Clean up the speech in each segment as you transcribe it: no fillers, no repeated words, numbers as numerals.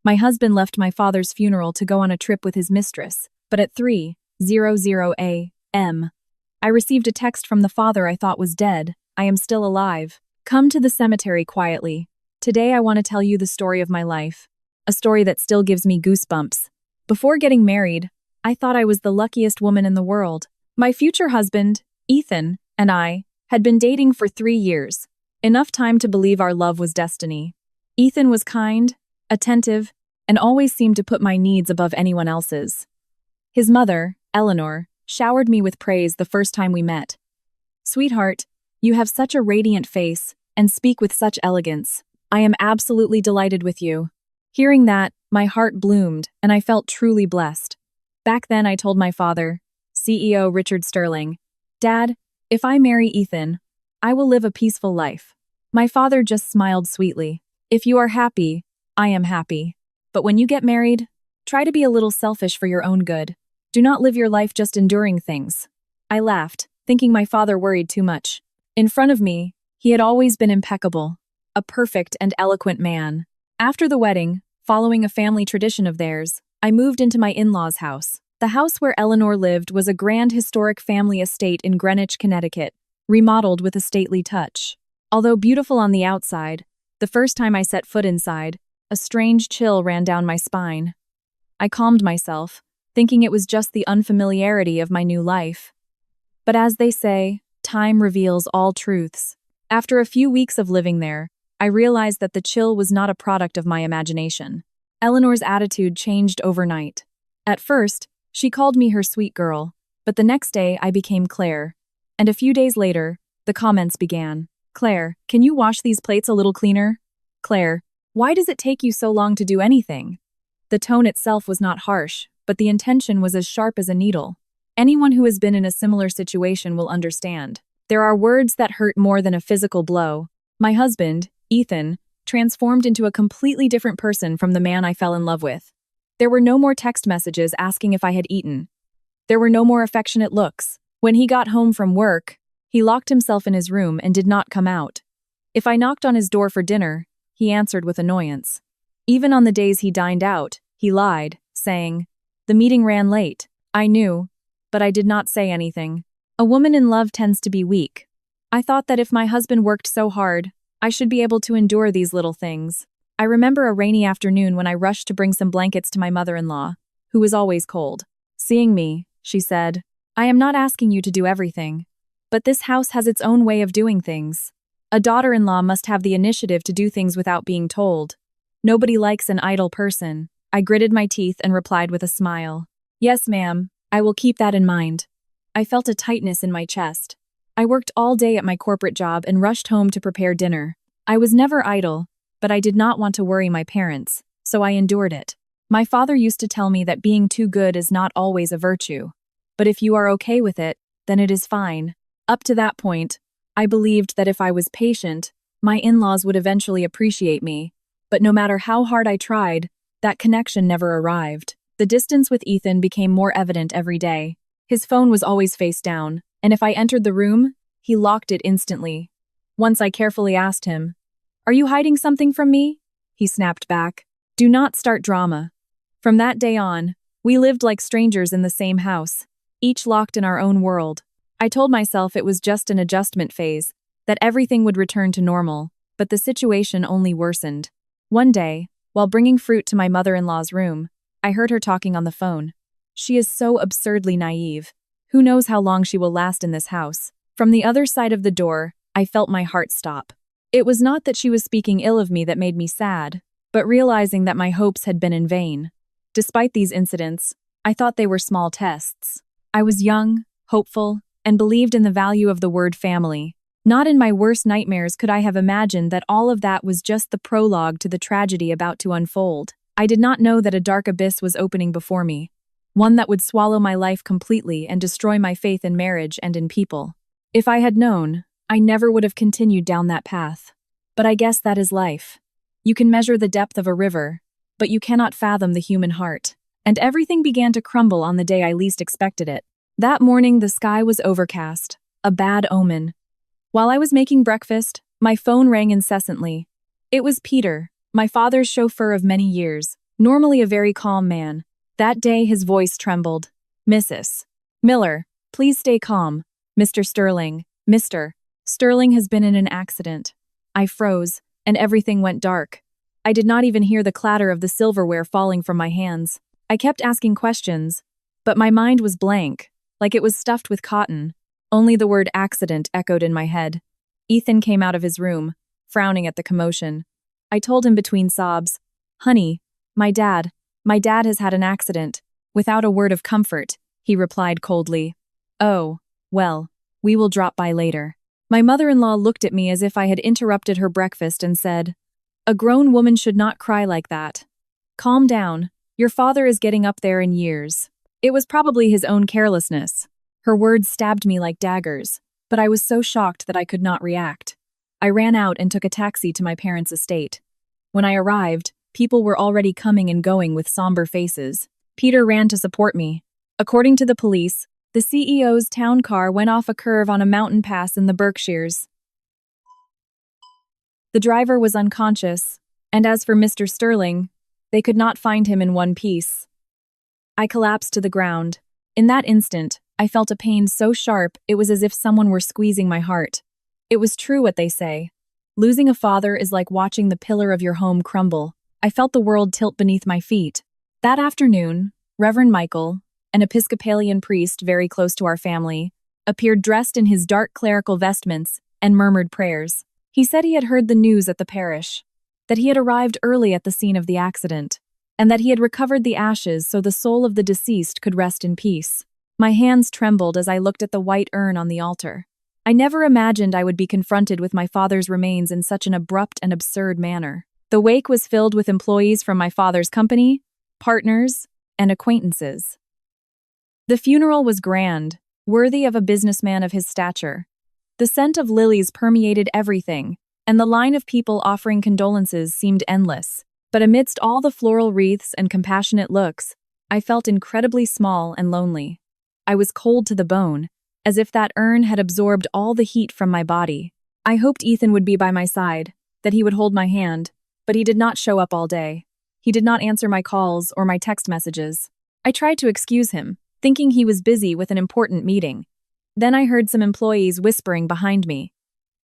My husband left my father's funeral to go on a trip with his mistress, but at 3:00 a.m., I received a text from the father I thought was dead. I am still alive. Come to the cemetery quietly. Today I want to tell you the story of my life. A story that still gives me goosebumps. Before getting married, I thought I was the luckiest woman in the world. My future husband, Ethan, and I had been dating for 3 years. Enough time to believe our love was destiny. Ethan was kind, attentive, and always seemed to put my needs above anyone else's. His mother, Eleanor, showered me with praise the first time we met. "Sweetheart, you have such a radiant face and speak with such elegance. I am absolutely delighted with you." Hearing that, my heart bloomed and I felt truly blessed. Back then I told my father, CEO Richard Sterling, "Dad, if I marry Ethan, I will live a peaceful life." My father just smiled sweetly. "If you are happy, I am happy. But when you get married, try to be a little selfish for your own good. Do not live your life just enduring things." I laughed, thinking my father worried too much. In front of me, he had always been impeccable, a perfect and eloquent man. After the wedding, following a family tradition of theirs, I moved into my in-laws' house. The house where Eleanor lived was a grand historic family estate in Greenwich, Connecticut, remodeled with a stately touch. Although beautiful on the outside, the first time I set foot inside, a strange chill ran down my spine. I calmed myself, thinking it was just the unfamiliarity of my new life. But as they say, time reveals all truths. After a few weeks of living there, I realized that the chill was not a product of my imagination. Eleanor's attitude changed overnight. At first, she called me her sweet girl, but the next day I became Claire. And a few days later, the comments began. "Claire, can you wash these plates a little cleaner? Claire, why does it take you so long to do anything?" The tone itself was not harsh, but the intention was as sharp as a needle. Anyone who has been in a similar situation will understand. There are words that hurt more than a physical blow. My husband, Ethan, transformed into a completely different person from the man I fell in love with. There were no more text messages asking if I had eaten. There were no more affectionate looks. When he got home from work, he locked himself in his room and did not come out. If I knocked on his door for dinner, he answered with annoyance. Even on the days he dined out, he lied, saying, "The meeting ran late." I knew, but I did not say anything. A woman in love tends to be weak. I thought that if my husband worked so hard, I should be able to endure these little things. I remember a rainy afternoon when I rushed to bring some blankets to my mother-in-law, who was always cold. Seeing me, she said, "I am not asking you to do everything, but this house has its own way of doing things. A daughter-in-law must have the initiative to do things without being told. Nobody likes an idle person." I gritted my teeth and replied with a smile. "Yes, ma'am, I will keep that in mind." I felt a tightness in my chest. I worked all day at my corporate job and rushed home to prepare dinner. I was never idle, but I did not want to worry my parents, so I endured it. My father used to tell me that being too good is not always a virtue, but if you are okay with it, then it is fine. Up to that point, I believed that if I was patient, my in-laws would eventually appreciate me, but no matter how hard I tried, that connection never arrived. The distance with Ethan became more evident every day. His phone was always face down, and if I entered the room, he locked it instantly. Once I carefully asked him, "Are you hiding something from me?" He snapped back, "Do not start drama." From that day on, we lived like strangers in the same house, each locked in our own world. I told myself it was just an adjustment phase, that everything would return to normal, but the situation only worsened. One day, while bringing fruit to my mother-in-law's room, I heard her talking on the phone. She is so absurdly naive. Who knows how long she will last in this house? From the other side of the door, I felt my heart stop. It was not that she was speaking ill of me that made me sad, but realizing that my hopes had been in vain. Despite these incidents, I thought they were small tests. I was young, hopeful, and believed in the value of the word family. Not in my worst nightmares could I have imagined that all of that was just the prologue to the tragedy about to unfold. I did not know that a dark abyss was opening before me, one that would swallow my life completely and destroy my faith in marriage and in people. If I had known, I never would have continued down that path. But I guess that is life. You can measure the depth of a river, but you cannot fathom the human heart. And everything began to crumble on the day I least expected it. That morning the sky was overcast, a bad omen. While I was making breakfast, my phone rang incessantly. It was Peter, my father's chauffeur of many years. Normally a very calm man. That day his voice trembled. Mrs. Miller, please stay calm. Mr. Sterling, Mr. Sterling has been in an accident. I froze, and everything went dark. I did not even hear the clatter of the silverware falling from my hands. I kept asking questions, but my mind was blank, like it was stuffed with cotton. Only the word accident echoed in my head. Ethan came out of his room, frowning at the commotion. I told him between sobs, "Honey, my dad has had an accident." Without a word of comfort, he replied coldly, "Oh, well, we will drop by later." My mother-in-law looked at me as if I had interrupted her breakfast and said, "A grown woman should not cry like that. Calm down, your father is getting up there in years." It was probably his own carelessness. Her words stabbed me like daggers, but I was so shocked that I could not react. I ran out and took a taxi to my parents' estate. When I arrived, people were already coming and going with somber faces. Peter ran to support me. According to the police, the CEO's town car went off a curve on a mountain pass in the Berkshires. The driver was unconscious, and as for Mr. Sterling, they could not find him in one piece. I collapsed to the ground. In that instant, I felt a pain so sharp it was as if someone were squeezing my heart. It was true what they say. Losing a father is like watching the pillar of your home crumble. I felt the world tilt beneath my feet. That afternoon, Reverend Michael, an Episcopalian priest very close to our family, appeared dressed in his dark clerical vestments and murmured prayers. He said he had heard the news at the parish, that he had arrived early at the scene of the accident, and that he had recovered the ashes so the soul of the deceased could rest in peace. My hands trembled as I looked at the white urn on the altar. I never imagined I would be confronted with my father's remains in such an abrupt and absurd manner. The wake was filled with employees from my father's company, partners, and acquaintances. The funeral was grand, worthy of a businessman of his stature. The scent of lilies permeated everything, and the line of people offering condolences seemed endless. But amidst all the floral wreaths and compassionate looks, I felt incredibly small and lonely. I was cold to the bone, as if that urn had absorbed all the heat from my body. I hoped Ethan would be by my side, that he would hold my hand, but he did not show up all day. He did not answer my calls or my text messages. I tried to excuse him, thinking he was busy with an important meeting. Then I heard some employees whispering behind me.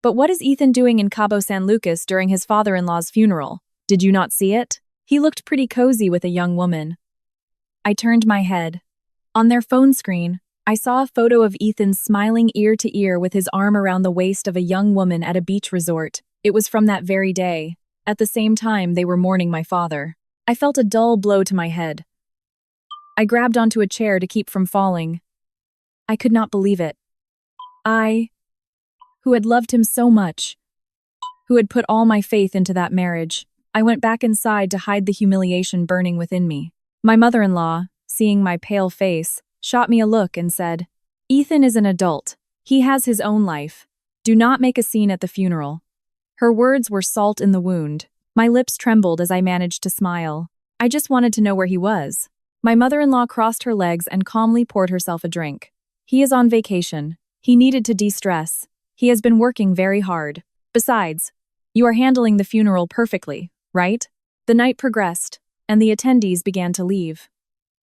"But what is Ethan doing in Cabo San Lucas during his father-in-law's funeral? Did you not see it? He looked pretty cozy with a young woman." I turned my head. On their phone screen, I saw a photo of Ethan smiling ear to ear with his arm around the waist of a young woman at a beach resort. It was from that very day. At the same time, they were mourning my father. I felt a dull blow to my head. I grabbed onto a chair to keep from falling. I could not believe it. I, who had loved him so much, who had put all my faith into that marriage, I went back inside to hide the humiliation burning within me. My mother-in-law, seeing my pale face, shot me a look and said, "Ethan is an adult. He has his own life. Do not make a scene at the funeral." Her words were salt in the wound. My lips trembled as I managed to smile. I just wanted to know where he was. My mother-in-law crossed her legs and calmly poured herself a drink. "He is on vacation. He needed to de-stress. He has been working very hard. Besides, you are handling the funeral perfectly, right?" The night progressed, and the attendees began to leave.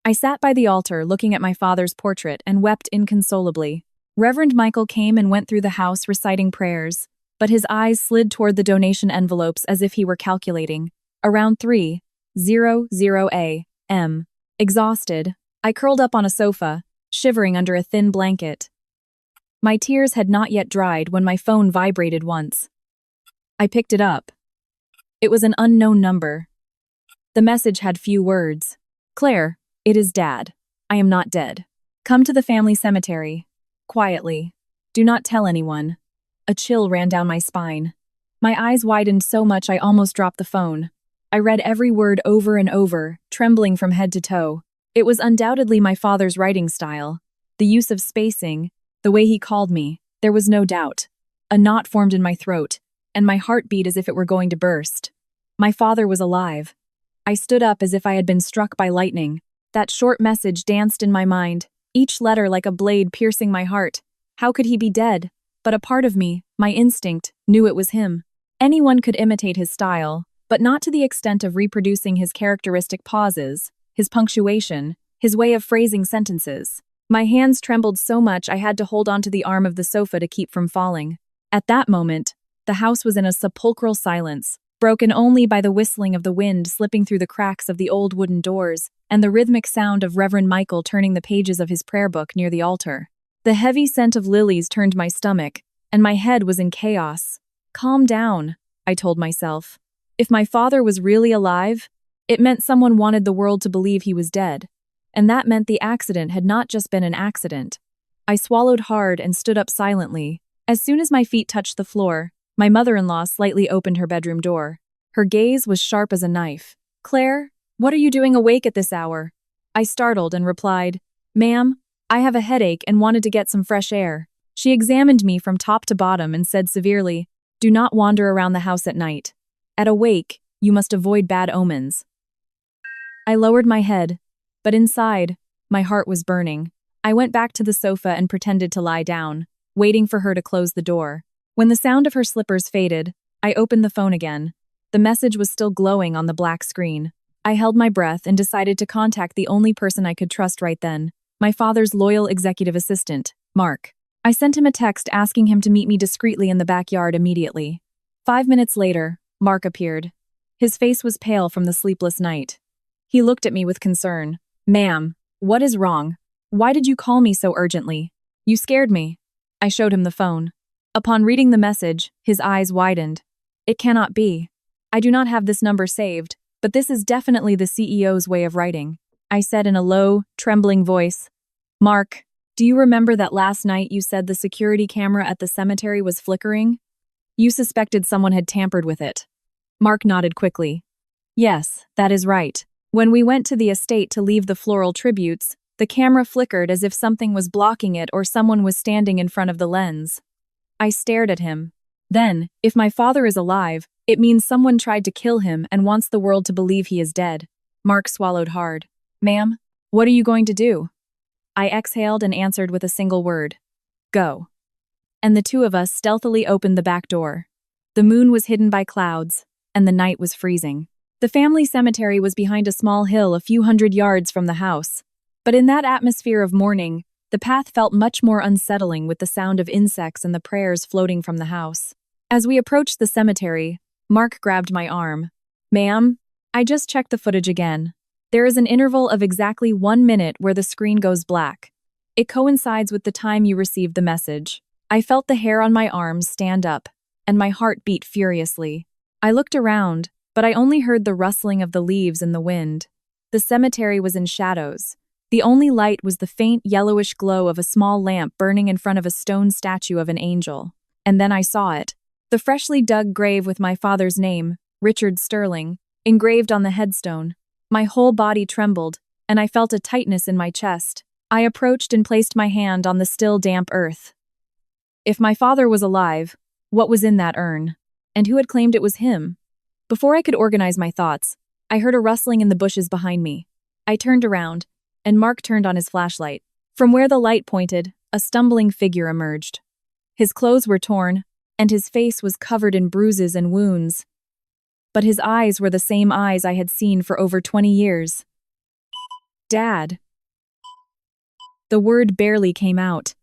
I sat by the altar looking at my father's portrait and wept inconsolably. Reverend Michael came and went through the house reciting prayers, but his eyes slid toward the donation envelopes as if he were calculating. Around 3:00 a.m. Exhausted, I curled up on a sofa, shivering under a thin blanket. My tears had not yet dried when my phone vibrated once. I picked it up. It was an unknown number. The message had few words. "Claire, it is Dad. I am not dead. Come to the family cemetery. Quietly. Do not tell anyone." A chill ran down my spine. My eyes widened so much I almost dropped the phone. I read every word over and over, trembling from head to toe. It was undoubtedly my father's writing style. The use of spacing, the way he called me, there was no doubt. A knot formed in my throat, and my heart beat as if it were going to burst. My father was alive. I stood up as if I had been struck by lightning. That short message danced in my mind, each letter like a blade piercing my heart. How could he be dead? But a part of me, my instinct, knew it was him. Anyone could imitate his style, but not to the extent of reproducing his characteristic pauses, his punctuation, his way of phrasing sentences. My hands trembled so much I had to hold onto the arm of the sofa to keep from falling. At that moment, the house was in a sepulchral silence, broken only by the whistling of the wind slipping through the cracks of the old wooden doors and the rhythmic sound of Reverend Michael turning the pages of his prayer book near the altar. The heavy scent of lilies turned my stomach, and my head was in chaos. Calm down, I told myself. If my father was really alive, it meant someone wanted the world to believe he was dead. And that meant the accident had not just been an accident. I swallowed hard and stood up silently. As soon as my feet touched the floor, my mother-in-law slightly opened her bedroom door. Her gaze was sharp as a knife. "Claire, what are you doing awake at this hour?" I startled and replied, "Ma'am, I have a headache and wanted to get some fresh air." She examined me from top to bottom and said severely, "Do not wander around the house at night. At a wake, you must avoid bad omens." I lowered my head, but inside, my heart was burning. I went back to the sofa and pretended to lie down, waiting for her to close the door. When the sound of her slippers faded, I opened the phone again. The message was still glowing on the black screen. I held my breath and decided to contact the only person I could trust right then, my father's loyal executive assistant, Mark. I sent him a text asking him to meet me discreetly in the backyard immediately. 5 minutes later, Mark appeared. His face was pale from the sleepless night. He looked at me with concern. "Ma'am, what is wrong? Why did you call me so urgently? You scared me." I showed him the phone. Upon reading the message, his eyes widened. "It cannot be. I do not have this number saved, but this is definitely the CEO's way of writing," I said in a low, trembling voice. "Mark, do you remember that last night you said the security camera at the cemetery was flickering? You suspected someone had tampered with it." Mark nodded quickly. "Yes, that is right. When we went to the estate to leave the floral tributes, the camera flickered as if something was blocking it or someone was standing in front of the lens." I stared at him. "Then, if my father is alive, it means someone tried to kill him and wants the world to believe he is dead." Mark swallowed hard. "Ma'am, what are you going to do?" I exhaled and answered with a single word. "Go." And the two of us stealthily opened the back door. The moon was hidden by clouds, and the night was freezing. The family cemetery was behind a small hill a few hundred yards from the house. But in that atmosphere of mourning, the path felt much more unsettling with the sound of insects and the prayers floating from the house. As we approached the cemetery, Mark grabbed my arm. "Ma'am, I just checked the footage again. There is an interval of exactly 1 minute where the screen goes black. It coincides with the time you received the message." I felt the hair on my arms stand up, and my heart beat furiously. I looked around, but I only heard the rustling of the leaves in the wind. The cemetery was in shadows. The only light was the faint yellowish glow of a small lamp burning in front of a stone statue of an angel. And then I saw it. The freshly dug grave with my father's name, Richard Sterling, engraved on the headstone. My whole body trembled, and I felt a tightness in my chest. I approached and placed my hand on the still damp earth. If my father was alive, what was in that urn? And who had claimed it was him? Before I could organize my thoughts, I heard a rustling in the bushes behind me. I turned around, and Mark turned on his flashlight. From where the light pointed, a stumbling figure emerged. His clothes were torn, and his face was covered in bruises and wounds. But his eyes were the same eyes I had seen for over 20 years. "Dad." The word barely came out.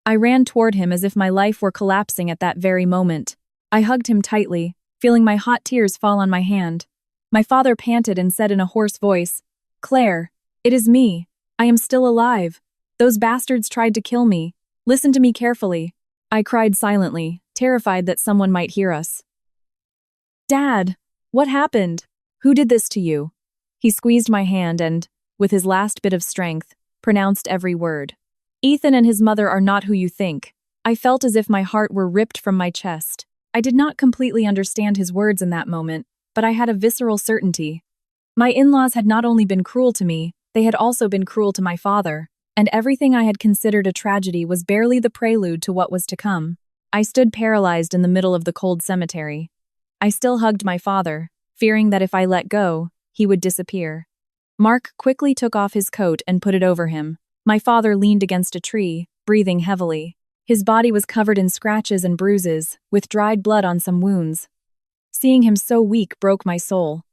I ran toward him as if my life were collapsing at that very moment. I hugged him tightly, feeling my hot tears fall on my hand. My father panted and said in a hoarse voice, "Claire, it is me. I am still alive. Those bastards tried to kill me. Listen to me carefully." I cried silently, terrified that someone might hear us. "Dad, what happened? Who did this to you?" He squeezed my hand and, with his last bit of strength, pronounced every word. "Ethan and his mother are not who you think." I felt as if my heart were ripped from my chest. I did not completely understand his words in that moment, but I had a visceral certainty. My in-laws had not only been cruel to me, they had also been cruel to my father, and everything I had considered a tragedy was barely the prelude to what was to come. I stood paralyzed in the middle of the cold cemetery. I still hugged my father, fearing that if I let go, he would disappear. Mark quickly took off his coat and put it over him. My father leaned against a tree, breathing heavily. His body was covered in scratches and bruises, with dried blood on some wounds. Seeing him so weak broke my soul.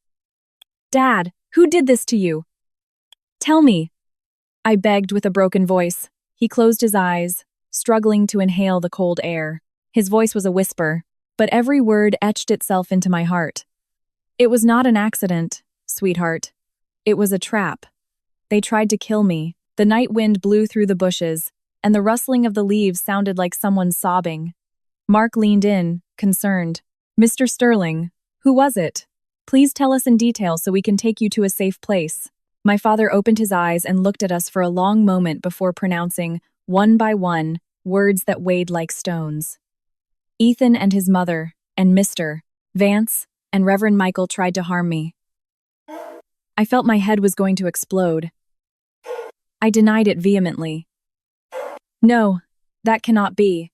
"Dad, who did this to you? Tell me," I begged with a broken voice. He closed his eyes, struggling to inhale the cold air. His voice was a whisper, but every word etched itself into my heart. "It was not an accident, sweetheart. It was a trap. They tried to kill me." The night wind blew through the bushes, and the rustling of the leaves sounded like someone sobbing. Mark leaned in, concerned. "Mr. Sterling, who was it? Please tell us in detail so we can take you to a safe place." My father opened his eyes and looked at us for a long moment before pronouncing, one by one, words that weighed like stones. "Ethan and his mother, and Mr. Vance, and Reverend Michael tried to harm me." I felt my head was going to explode. I denied it vehemently. "No, that cannot be.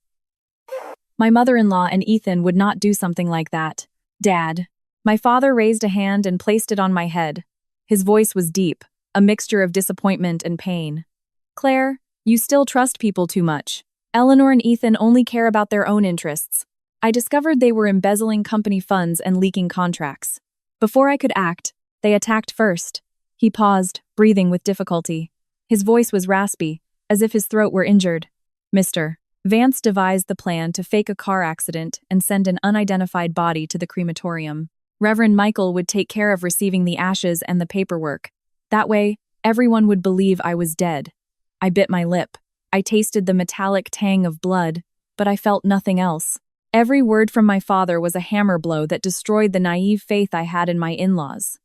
My mother-in-law and Ethan would not do something like that. Dad." My father raised a hand and placed it on my head. His voice was deep, a mixture of disappointment and pain. "Claire, you still trust people too much. Eleanor and Ethan only care about their own interests. I discovered they were embezzling company funds and leaking contracts. Before I could act, they attacked first." He paused, breathing with difficulty. His voice was raspy, as if his throat were injured. "Mr. Vance devised the plan to fake a car accident and send an unidentified body to the crematorium. Reverend Michael would take care of receiving the ashes and the paperwork. That way, everyone would believe I was dead." I bit my lip. I tasted the metallic tang of blood, but I felt nothing else. Every word from my father was a hammer blow that destroyed the naive faith I had in my in-laws.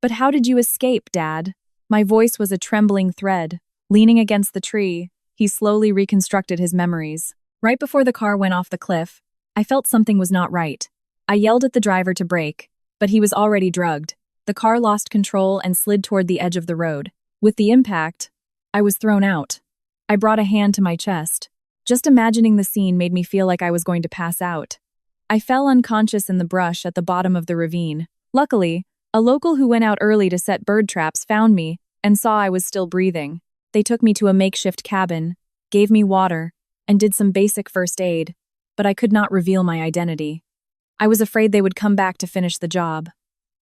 "But how did you escape, Dad?" My voice was a trembling thread. Leaning against the tree, he slowly reconstructed his memories. "Right before the car went off the cliff, I felt something was not right. I yelled at the driver to brake, but he was already drugged. The car lost control and slid toward the edge of the road. With the impact, I was thrown out. I brought a hand to my chest. Just imagining the scene made me feel like I was going to pass out. I fell unconscious in the brush at the bottom of the ravine. Luckily, a local who went out early to set bird traps found me and saw I was still breathing. They took me to a makeshift cabin, gave me water, and did some basic first aid, but I could not reveal my identity. I was afraid they would come back to finish the job."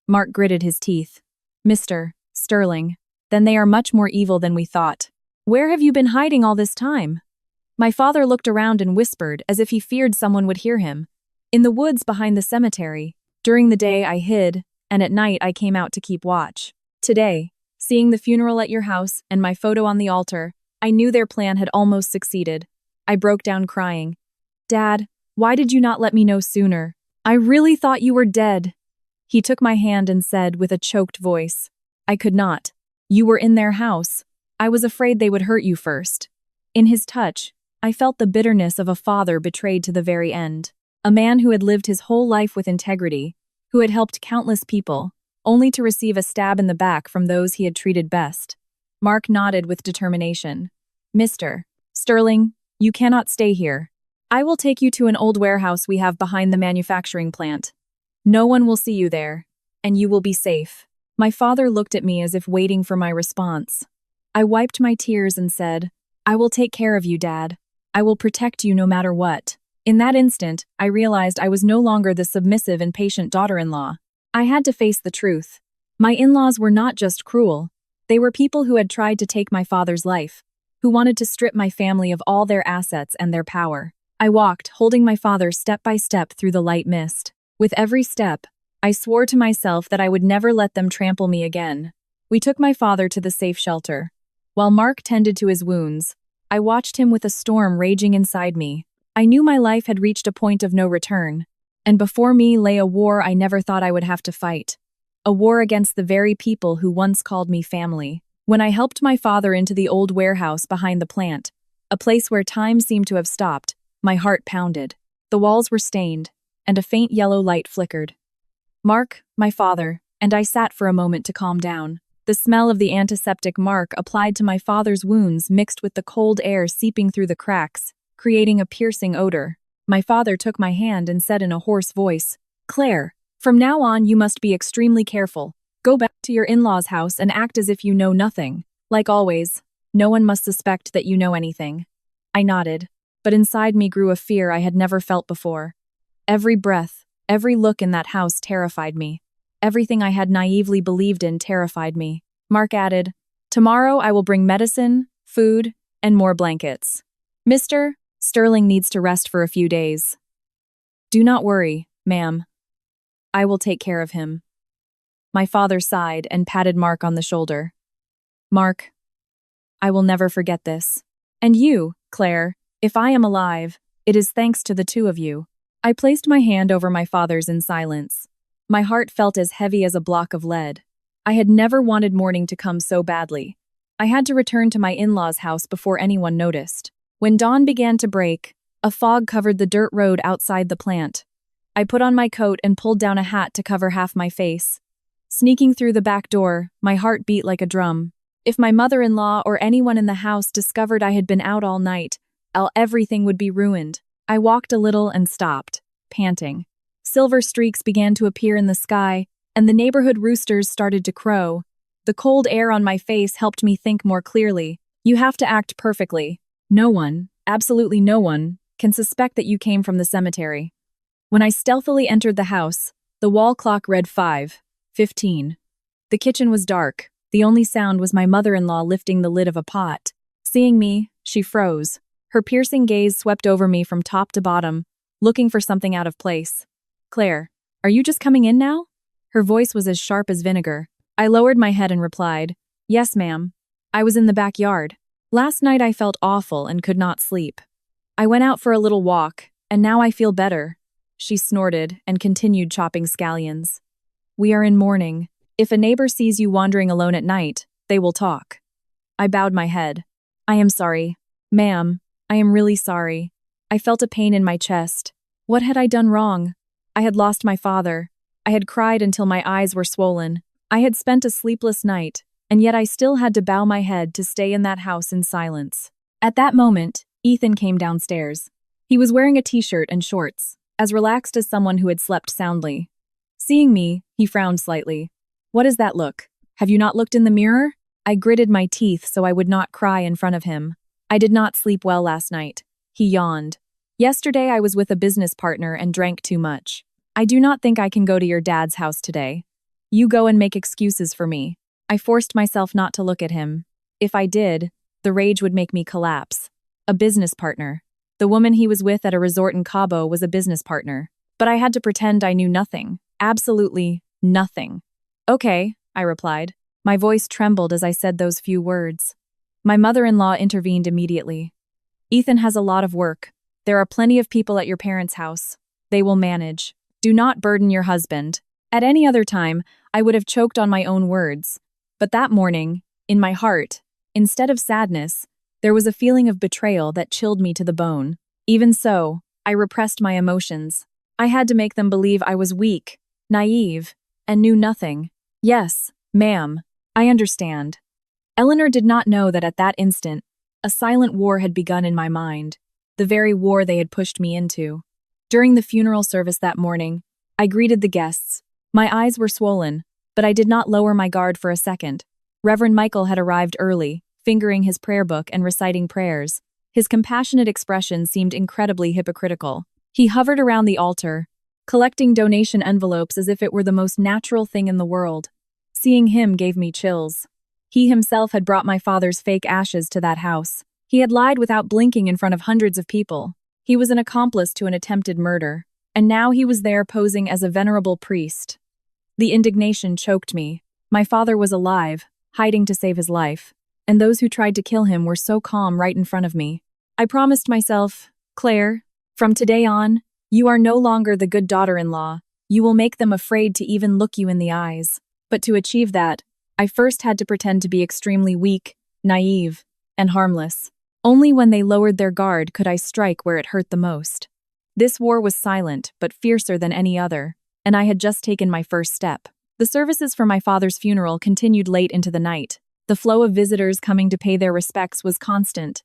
Mark gritted his teeth. "Mr. Sterling, then they are much more evil than we thought. Where have you been hiding all this time?" My father looked around and whispered as if he feared someone would hear him. "In the woods behind the cemetery. During the day I hid, and at night I came out to keep watch. Today, seeing the funeral at your house and my photo on the altar, I knew their plan had almost succeeded." I broke down crying. "Dad, why did you not let me know sooner? I really thought you were dead." He took my hand and said with a choked voice, "I could not. You were in their house. I was afraid they would hurt you first." In his touch, I felt the bitterness of a father betrayed to the very end. A man who had lived his whole life with integrity, who had helped countless people, only to receive a stab in the back from those he had treated best. Mark nodded with determination. "Mr. Sterling, you cannot stay here. I will take you to an old warehouse we have behind the manufacturing plant. No one will see you there, and you will be safe." My father looked at me as if waiting for my response. I wiped my tears and said, "I will take care of you, Dad. I will protect you no matter what." In that instant, I realized I was no longer the submissive and patient daughter-in-law. I had to face the truth. My in-laws were not just cruel. They were people who had tried to take my father's life, who wanted to strip my family of all their assets and their power. I walked, holding my father step by step through the light mist. With every step, I swore to myself that I would never let them trample me again. We took my father to the safe shelter. While Mark tended to his wounds, I watched him with a storm raging inside me. I knew my life had reached a point of no return, and before me lay a war I never thought I would have to fight. A war against the very people who once called me family. When I helped my father into the old warehouse behind the plant, a place where time seemed to have stopped, my heart pounded. The walls were stained, and a faint yellow light flickered. Mark, my father, and I sat for a moment to calm down. The smell of the antiseptic Mark applied to my father's wounds mixed with the cold air seeping through the cracks, creating a piercing odor. My father took my hand and said in a hoarse voice, "Claire, from now on you must be extremely careful. Go back to your in-laws' house and act as if you know nothing. Like always, no one must suspect that you know anything." I nodded. but inside me grew a fear I had never felt before. Every breath, every look in that house terrified me. Everything I had naively believed in terrified me. Mark added, "Tomorrow I will bring medicine, food, and more blankets. Mr. Sterling needs to rest for a few days. Do not worry, ma'am. I will take care of him." My father sighed and patted Mark on the shoulder. "Mark, I will never forget this. And you, Claire, if I am alive, it is thanks to the two of you." I placed my hand over my father's in silence. My heart felt as heavy as a block of lead. I had never wanted morning to come so badly. I had to return to my in-laws' house before anyone noticed. When dawn began to break, a fog covered the dirt road outside the plant. I put on my coat and pulled down a hat to cover half my face. Sneaking through the back door, my heart beat like a drum. If my mother-in-law or anyone in the house discovered I had been out all night, everything would be ruined. I walked a little and stopped, panting. Silver streaks began to appear in the sky, and the neighborhood roosters started to crow. The cold air on my face helped me think more clearly. You have to act perfectly. No one, absolutely no one, can suspect that you came from the cemetery. When I stealthily entered the house, the wall clock read 5:15. The kitchen was dark. The only sound was my mother-in-law lifting the lid of a pot. Seeing me, she froze. Her piercing gaze swept over me from top to bottom, looking for something out of place. "Claire, are you just coming in now?" Her voice was as sharp as vinegar. I lowered my head and replied, "Yes, ma'am. I was in the backyard. Last night I felt awful and could not sleep. I went out for a little walk, and now I feel better." She snorted and continued chopping scallions. "We are in mourning. If a neighbor sees you wandering alone at night, they will talk." I bowed my head. "I am sorry. Ma'am, I am really sorry." I felt a pain in my chest. What had I done wrong? I had lost my father. I had cried until my eyes were swollen. I had spent a sleepless night, and yet I still had to bow my head to stay in that house in silence. At that moment, Ethan came downstairs. He was wearing a t-shirt and shorts, as relaxed as someone who had slept soundly. Seeing me, he frowned slightly. "What is that look? Have you not looked in the mirror?" I gritted my teeth so I would not cry in front of him. "I did not sleep well last night." He yawned. "Yesterday I was with a business partner and drank too much. I do not think I can go to your dad's house today. You go and make excuses for me." I forced myself not to look at him. If I did, the rage would make me collapse. A business partner. The woman he was with at a resort in Cabo was a business partner. But I had to pretend I knew nothing. Absolutely nothing. "Okay," I replied. My voice trembled as I said those few words. My mother-in-law intervened immediately. "Ethan has a lot of work. There are plenty of people at your parents' house. They will manage. Do not burden your husband." At any other time, I would have choked on my own words. But that morning, in my heart, instead of sadness, there was a feeling of betrayal that chilled me to the bone. Even so, I repressed my emotions. I had to make them believe I was weak, naive, and knew nothing. "Yes, ma'am, I understand." Eleanor did not know that at that instant, a silent war had begun in my mind, the very war they had pushed me into. During the funeral service that morning, I greeted the guests. My eyes were swollen, but I did not lower my guard for a second. Reverend Michael had arrived early, fingering his prayer book and reciting prayers. His compassionate expression seemed incredibly hypocritical. He hovered around the altar, collecting donation envelopes as if it were the most natural thing in the world. Seeing him gave me chills. He himself had brought my father's fake ashes to that house. He had lied without blinking in front of hundreds of people. He was an accomplice to an attempted murder, and now he was there posing as a venerable priest. The indignation choked me. My father was alive, hiding to save his life, and those who tried to kill him were so calm right in front of me. I promised myself, "Claire, from today on, you are no longer the good daughter-in-law. You will make them afraid to even look you in the eyes." But to achieve that, I first had to pretend to be extremely weak, naive, and harmless. Only when they lowered their guard could I strike where it hurt the most. This war was silent, but fiercer than any other, and I had just taken my first step. The services for my father's funeral continued late into the night. The flow of visitors coming to pay their respects was constant.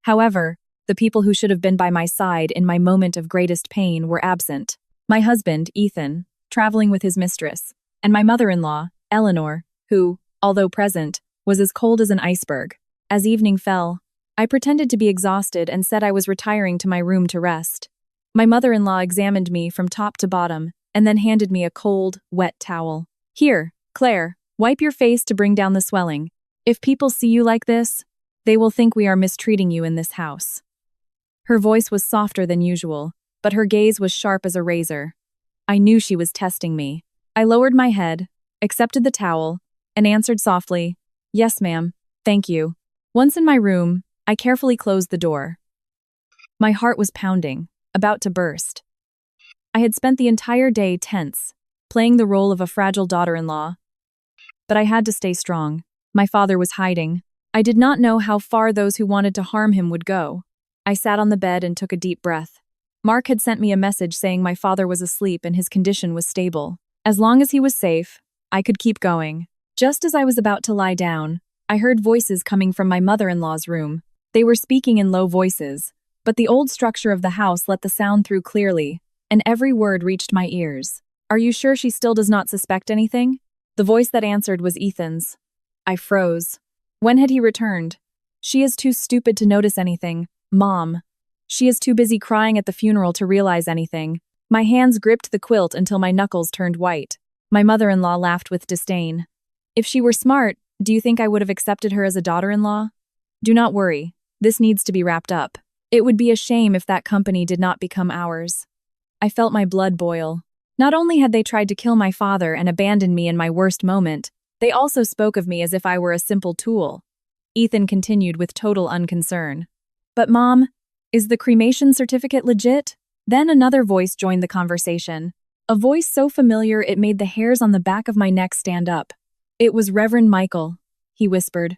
However, the people who should have been by my side in my moment of greatest pain were absent. My husband, Ethan, traveling with his mistress, and my mother-in-law, Eleanor, who, although present, was as cold as an iceberg. As evening fell, I pretended to be exhausted and said I was retiring to my room to rest. My mother-in-law examined me from top to bottom and then handed me a cold, wet towel. Here, Claire, wipe your face to bring down the swelling. If people see you like this, they will think we are mistreating you in this house. Her voice was softer than usual, but her gaze was sharp as a razor. I knew she was testing me. I lowered my head, accepted the towel, and answered softly, "Yes, ma'am, thank you." Once in my room, I carefully closed the door. My heart was pounding, about to burst. I had spent the entire day tense, playing the role of a fragile daughter-in-law. But I had to stay strong. My father was hiding. I did not know how far those who wanted to harm him would go. I sat on the bed and took a deep breath. Mark had sent me a message saying my father was asleep and his condition was stable. As long as he was safe, I could keep going. Just as I was about to lie down, I heard voices coming from my mother-in-law's room. They were speaking in low voices, but the old structure of the house let the sound through clearly, and every word reached my ears. "Are you sure she still does not suspect anything?" The voice that answered was Ethan's. I froze. When had he returned? "She is too stupid to notice anything, Mom. She is too busy crying at the funeral to realize anything." My hands gripped the quilt until my knuckles turned white. My mother-in-law laughed with disdain. "If she were smart, do you think I would have accepted her as a daughter-in-law? Do not worry, this needs to be wrapped up. It would be a shame if that company did not become ours." I felt my blood boil. Not only had they tried to kill my father and abandon me in my worst moment, they also spoke of me as if I were a simple tool. Ethan continued with total unconcern. "But Mom, is the cremation certificate legit?" Then another voice joined the conversation. A voice so familiar it made the hairs on the back of my neck stand up. "It was Reverend Michael," he whispered.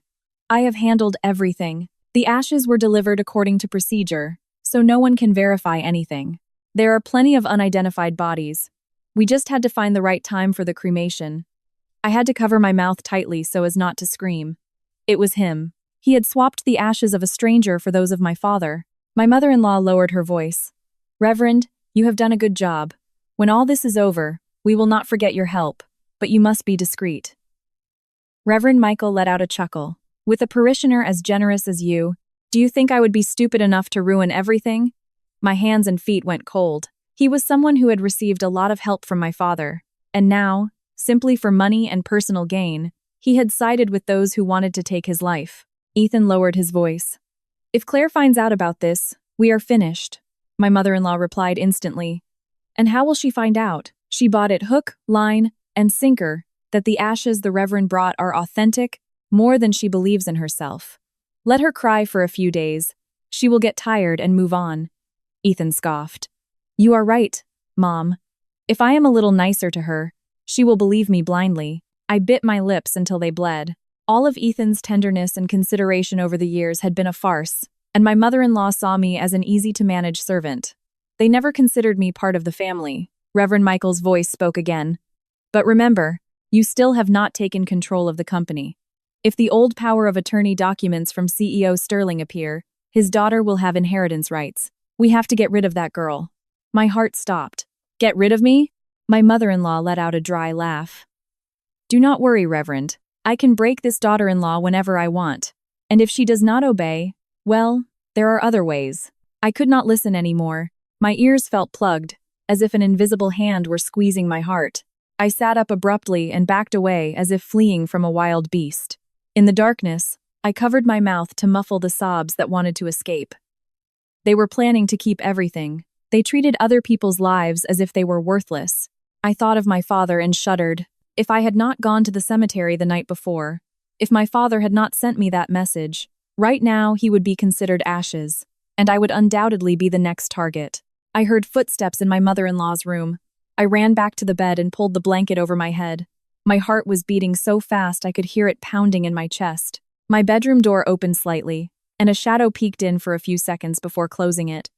"I have handled everything. The ashes were delivered according to procedure, so no one can verify anything. There are plenty of unidentified bodies. We just had to find the right time for the cremation." I had to cover my mouth tightly so as not to scream. It was him. He had swapped the ashes of a stranger for those of my father. My mother-in-law lowered her voice. "Reverend, you have done a good job. When all this is over, we will not forget your help, but you must be discreet." Reverend Michael let out a chuckle. "With a parishioner as generous as you, do you think I would be stupid enough to ruin everything?" My hands and feet went cold. He was someone who had received a lot of help from my father, and now, simply for money and personal gain, he had sided with those who wanted to take his life. Ethan lowered his voice. "If Claire finds out about this, we are finished," my mother-in-law replied instantly. "And how will she find out? She bought it hook, line, and sinker that the ashes the Reverend brought are authentic, more than she believes in herself. Let her cry for a few days. She will get tired and move on." Ethan scoffed. "You are right, Mom. If I am a little nicer to her, she will believe me blindly." I bit my lips until they bled. All of Ethan's tenderness and consideration over the years had been a farce, and my mother-in-law saw me as an easy-to-manage servant. They never considered me part of the family. Reverend Michael's voice spoke again. "But remember, you still have not taken control of the company. If the old power of attorney documents from CEO Sterling appear, his daughter will have inheritance rights. We have to get rid of that girl." My heart stopped. "Get rid of me?" My mother-in-law let out a dry laugh. "Do not worry, Reverend. I can break this daughter-in-law whenever I want. And if she does not obey, well, there are other ways." I could not listen anymore. My ears felt plugged, as if an invisible hand were squeezing my heart. I sat up abruptly and backed away as if fleeing from a wild beast. In the darkness, I covered my mouth to muffle the sobs that wanted to escape. They were planning to keep everything. They treated other people's lives as if they were worthless. I thought of my father and shuddered. If I had not gone to the cemetery the night before, if my father had not sent me that message, right now he would be considered ashes, and I would undoubtedly be the next target. I heard footsteps in my mother-in-law's room. I ran back to the bed and pulled the blanket over my head. My heart was beating so fast I could hear it pounding in my chest. My bedroom door opened slightly, and a shadow peeked in for a few seconds before closing it.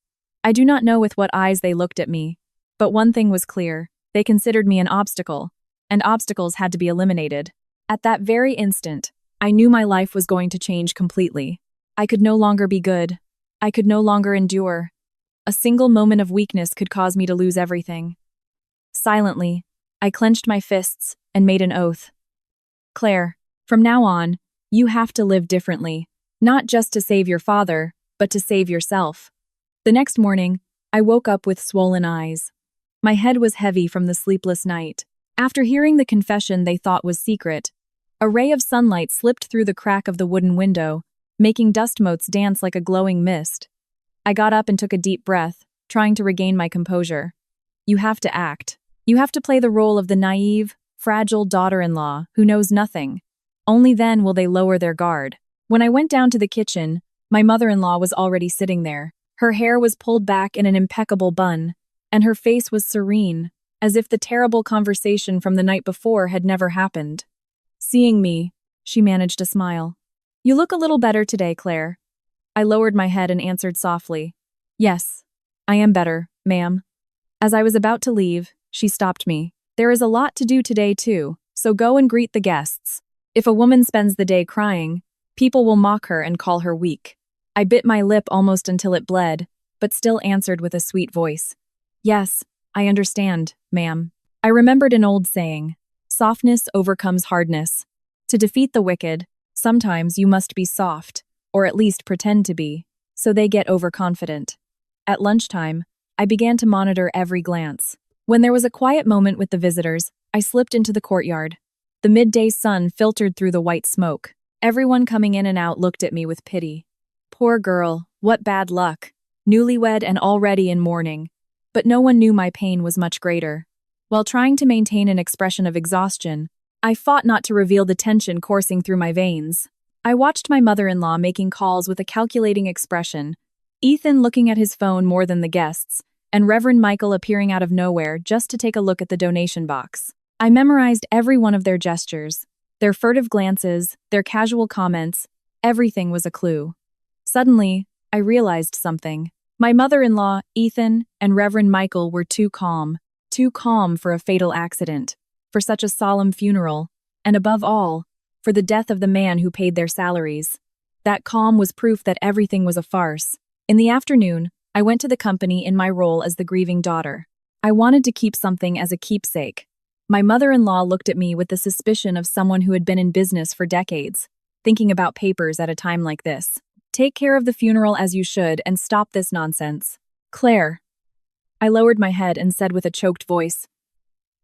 I do not know with what eyes they looked at me, but one thing was clear. They considered me an obstacle, and obstacles had to be eliminated. At that very instant, I knew my life was going to change completely. I could no longer be good. I could no longer endure. A single moment of weakness could cause me to lose everything. Silently, I clenched my fists and made an oath. "Claire, from now on, you have to live differently. Not just to save your father, but to save yourself. The next morning, I woke up with swollen eyes. My head was heavy from the sleepless night. After hearing the confession they thought was secret, a ray of sunlight slipped through the crack of the wooden window, making dust motes dance like a glowing mist. I got up and took a deep breath, trying to regain my composure. You have to act. You have to play the role of the naive, fragile daughter-in-law who knows nothing. Only then will they lower their guard. When I went down to the kitchen, my mother-in-law was already sitting there. Her hair was pulled back in an impeccable bun, and her face was serene, as if the terrible conversation from the night before had never happened. Seeing me, she managed a smile. You look a little better today, Claire. I lowered my head and answered softly. Yes, I am better, ma'am. As I was about to leave, she stopped me. There is a lot to do today, too, so go and greet the guests. If a woman spends the day crying, people will mock her and call her weak. I bit my lip almost until it bled, but still answered with a sweet voice. Yes, I understand, ma'am. I remembered an old saying, softness overcomes hardness. To defeat the wicked, sometimes you must be soft, or at least pretend to be, so they get overconfident. At lunchtime, I began to monitor every glance. When there was a quiet moment with the visitors, I slipped into the courtyard. The midday sun filtered through the white smoke. Everyone coming in and out looked at me with pity. Poor girl, what bad luck. Newlywed and already in mourning. But no one knew my pain was much greater. While trying to maintain an expression of exhaustion, I fought not to reveal the tension coursing through my veins. I watched my mother-in-law making calls with a calculating expression, Ethan looking at his phone more than the guests, and Reverend Michael appearing out of nowhere just to take a look at the donation box. I memorized every one of their gestures, their furtive glances, their casual comments. Everything was a clue. Suddenly, I realized something. My mother-in-law, Ethan, and Reverend Michael were too calm for a fatal accident, for such a solemn funeral, and above all, for the death of the man who paid their salaries. That calm was proof that everything was a farce. In the afternoon, I went to the company in my role as the grieving daughter. I wanted to keep something as a keepsake. My mother-in-law looked at me with the suspicion of someone who had been in business for decades, thinking about papers at a time like this. Take care of the funeral as you should and stop this nonsense. Claire. I lowered my head and said with a choked voice,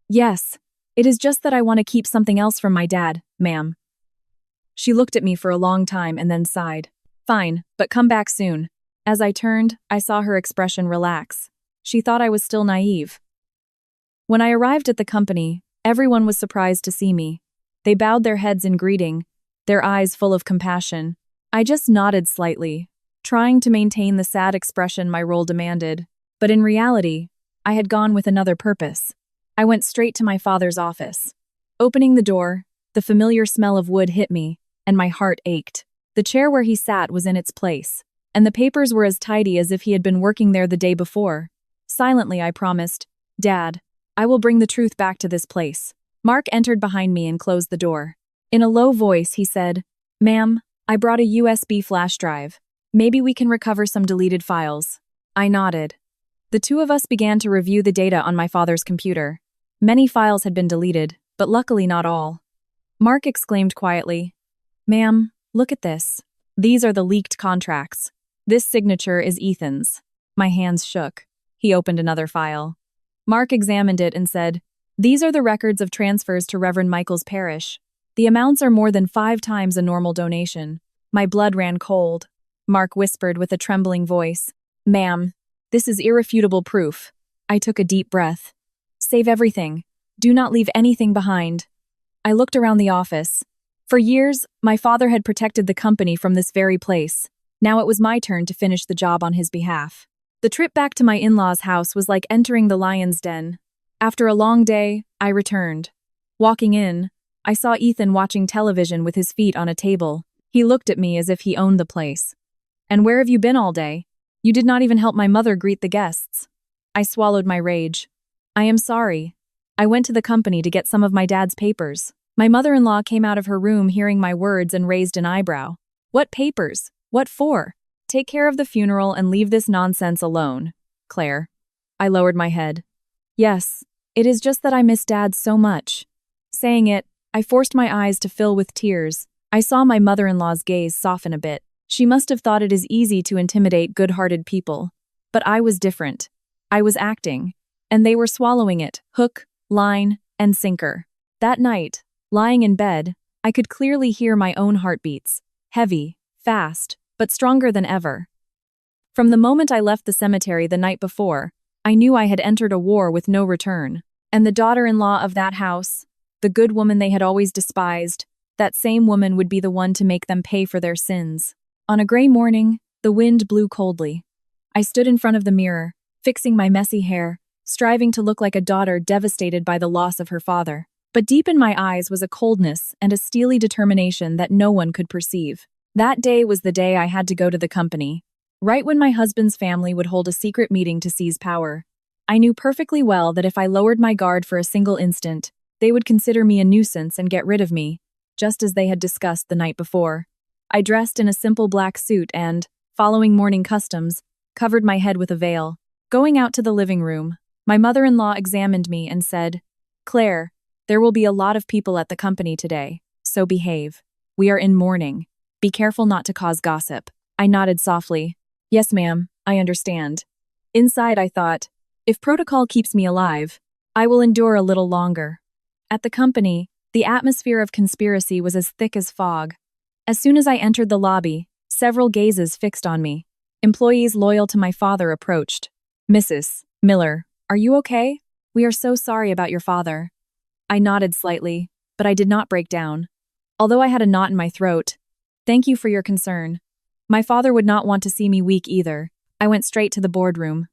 Yes, it is just that I want to keep something else from my dad, ma'am. She looked at me for a long time and then sighed. Fine, but come back soon. As I turned, I saw her expression relax. She thought I was still naive. When I arrived at the company, everyone was surprised to see me. They bowed their heads in greeting, their eyes full of compassion. I just nodded slightly, trying to maintain the sad expression my role demanded. But in reality, I had gone with another purpose. I went straight to my father's office. Opening the door, the familiar smell of wood hit me, and my heart ached. The chair where he sat was in its place, and the papers were as tidy as if he had been working there the day before. Silently, I promised, Dad, I will bring the truth back to this place. Mark entered behind me and closed the door. In a low voice, he said, Ma'am, I brought a USB flash drive. Maybe we can recover some deleted files. I nodded. The two of us began to review the data on my father's computer. Many files had been deleted, but luckily not all. Mark exclaimed quietly, Ma'am, look at this. These are the leaked contracts. This signature is Ethan's. My hands shook. He opened another file. Mark examined it and said, These are the records of transfers to Reverend Michael's parish. The amounts are more than 5 times a normal donation. My blood ran cold. Mark whispered with a trembling voice, Ma'am, this is irrefutable proof. I took a deep breath. Save everything. Do not leave anything behind. I looked around the office. For years, my father had protected the company from this very place. Now it was my turn to finish the job on his behalf. The trip back to my in-laws' house was like entering the lion's den. After a long day, I returned. Walking in, I saw Ethan watching television with his feet on a table. He looked at me as if he owned the place. And where have you been all day? You did not even help my mother greet the guests. I swallowed my rage. I am sorry. I went to the company to get some of my dad's papers. My mother-in-law came out of her room hearing my words and raised an eyebrow. What papers? What for? Take care of the funeral and leave this nonsense alone, Claire. I lowered my head. Yes, it is just that I miss Dad so much. Saying it, I forced my eyes to fill with tears. I saw my mother-in-law's gaze soften a bit. She must have thought it is easy to intimidate good-hearted people. But I was different. I was acting. And they were swallowing it, hook, line, and sinker. That night, lying in bed, I could clearly hear my own heartbeats. Heavy, fast, but stronger than ever. From the moment I left the cemetery the night before, I knew I had entered a war with no return. And the daughter-in-law of that house, the good woman they had always despised, that same woman would be the one to make them pay for their sins. On a gray morning, the wind blew coldly. I stood in front of the mirror, fixing my messy hair, striving to look like a daughter devastated by the loss of her father. But deep in my eyes was a coldness and a steely determination that no one could perceive. That day was the day I had to go to the company, right when my husband's family would hold a secret meeting to seize power. I knew perfectly well that if I lowered my guard for a single instant, they would consider me a nuisance and get rid of me, just as they had discussed the night before. I dressed in a simple black suit and, following morning customs, covered my head with a veil. Going out to the living room, my mother-in-law examined me and said, "Claire, there will be a lot of people at the company today, so behave. We are in mourning. Be careful not to cause gossip." I nodded softly. "Yes, ma'am, I understand." Inside, I thought, if protocol keeps me alive, I will endure a little longer. At the company, the atmosphere of conspiracy was as thick as fog. As soon as I entered the lobby, several gazes fixed on me. Employees loyal to my father approached. "Mrs. Miller, are you okay? We are so sorry about your father." I nodded slightly, but I did not break down. Although I had a knot in my throat, "Thank you for your concern. My father would not want to see me weak either." I went straight to the boardroom.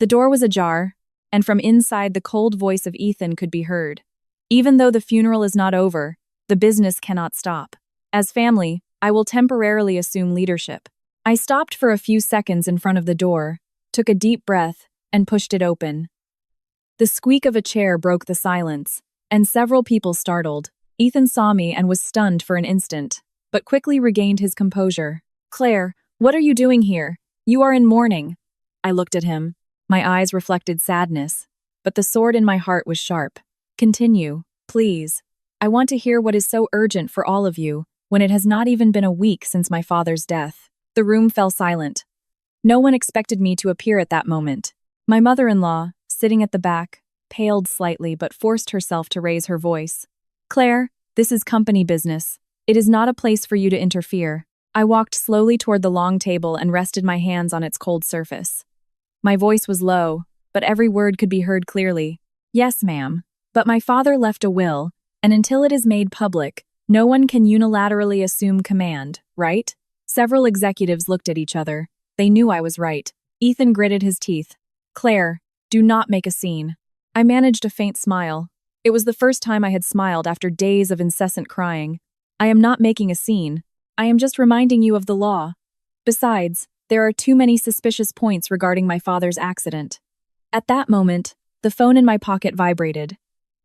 The door was ajar, and from inside the cold voice of Ethan could be heard. "Even though the funeral is not over, the business cannot stop. As family, I will temporarily assume leadership." I stopped for a few seconds in front of the door, took a deep breath, and pushed it open. The squeak of a chair broke the silence, and several people startled. Ethan saw me and was stunned for an instant, but quickly regained his composure. "Claire, what are you doing here? You are in mourning." I looked at him. My eyes reflected sadness, but the sword in my heart was sharp. "Continue, please. I want to hear what is so urgent for all of you, when it has not even been a week since my father's death." The room fell silent. No one expected me to appear at that moment. My mother-in-law, sitting at the back, paled slightly but forced herself to raise her voice. "Claire, this is company business. It is not a place for you to interfere." I walked slowly toward the long table and rested my hands on its cold surface. My voice was low, but every word could be heard clearly. "Yes, ma'am. But my father left a will, and until it is made public, no one can unilaterally assume command, right?" Several executives looked at each other. They knew I was right. Ethan gritted his teeth. "Claire, do not make a scene." I managed a faint smile. It was the first time I had smiled after days of incessant crying. "I am not making a scene. I am just reminding you of the law. Besides, there are too many suspicious points regarding my father's accident." At that moment, the phone in my pocket vibrated.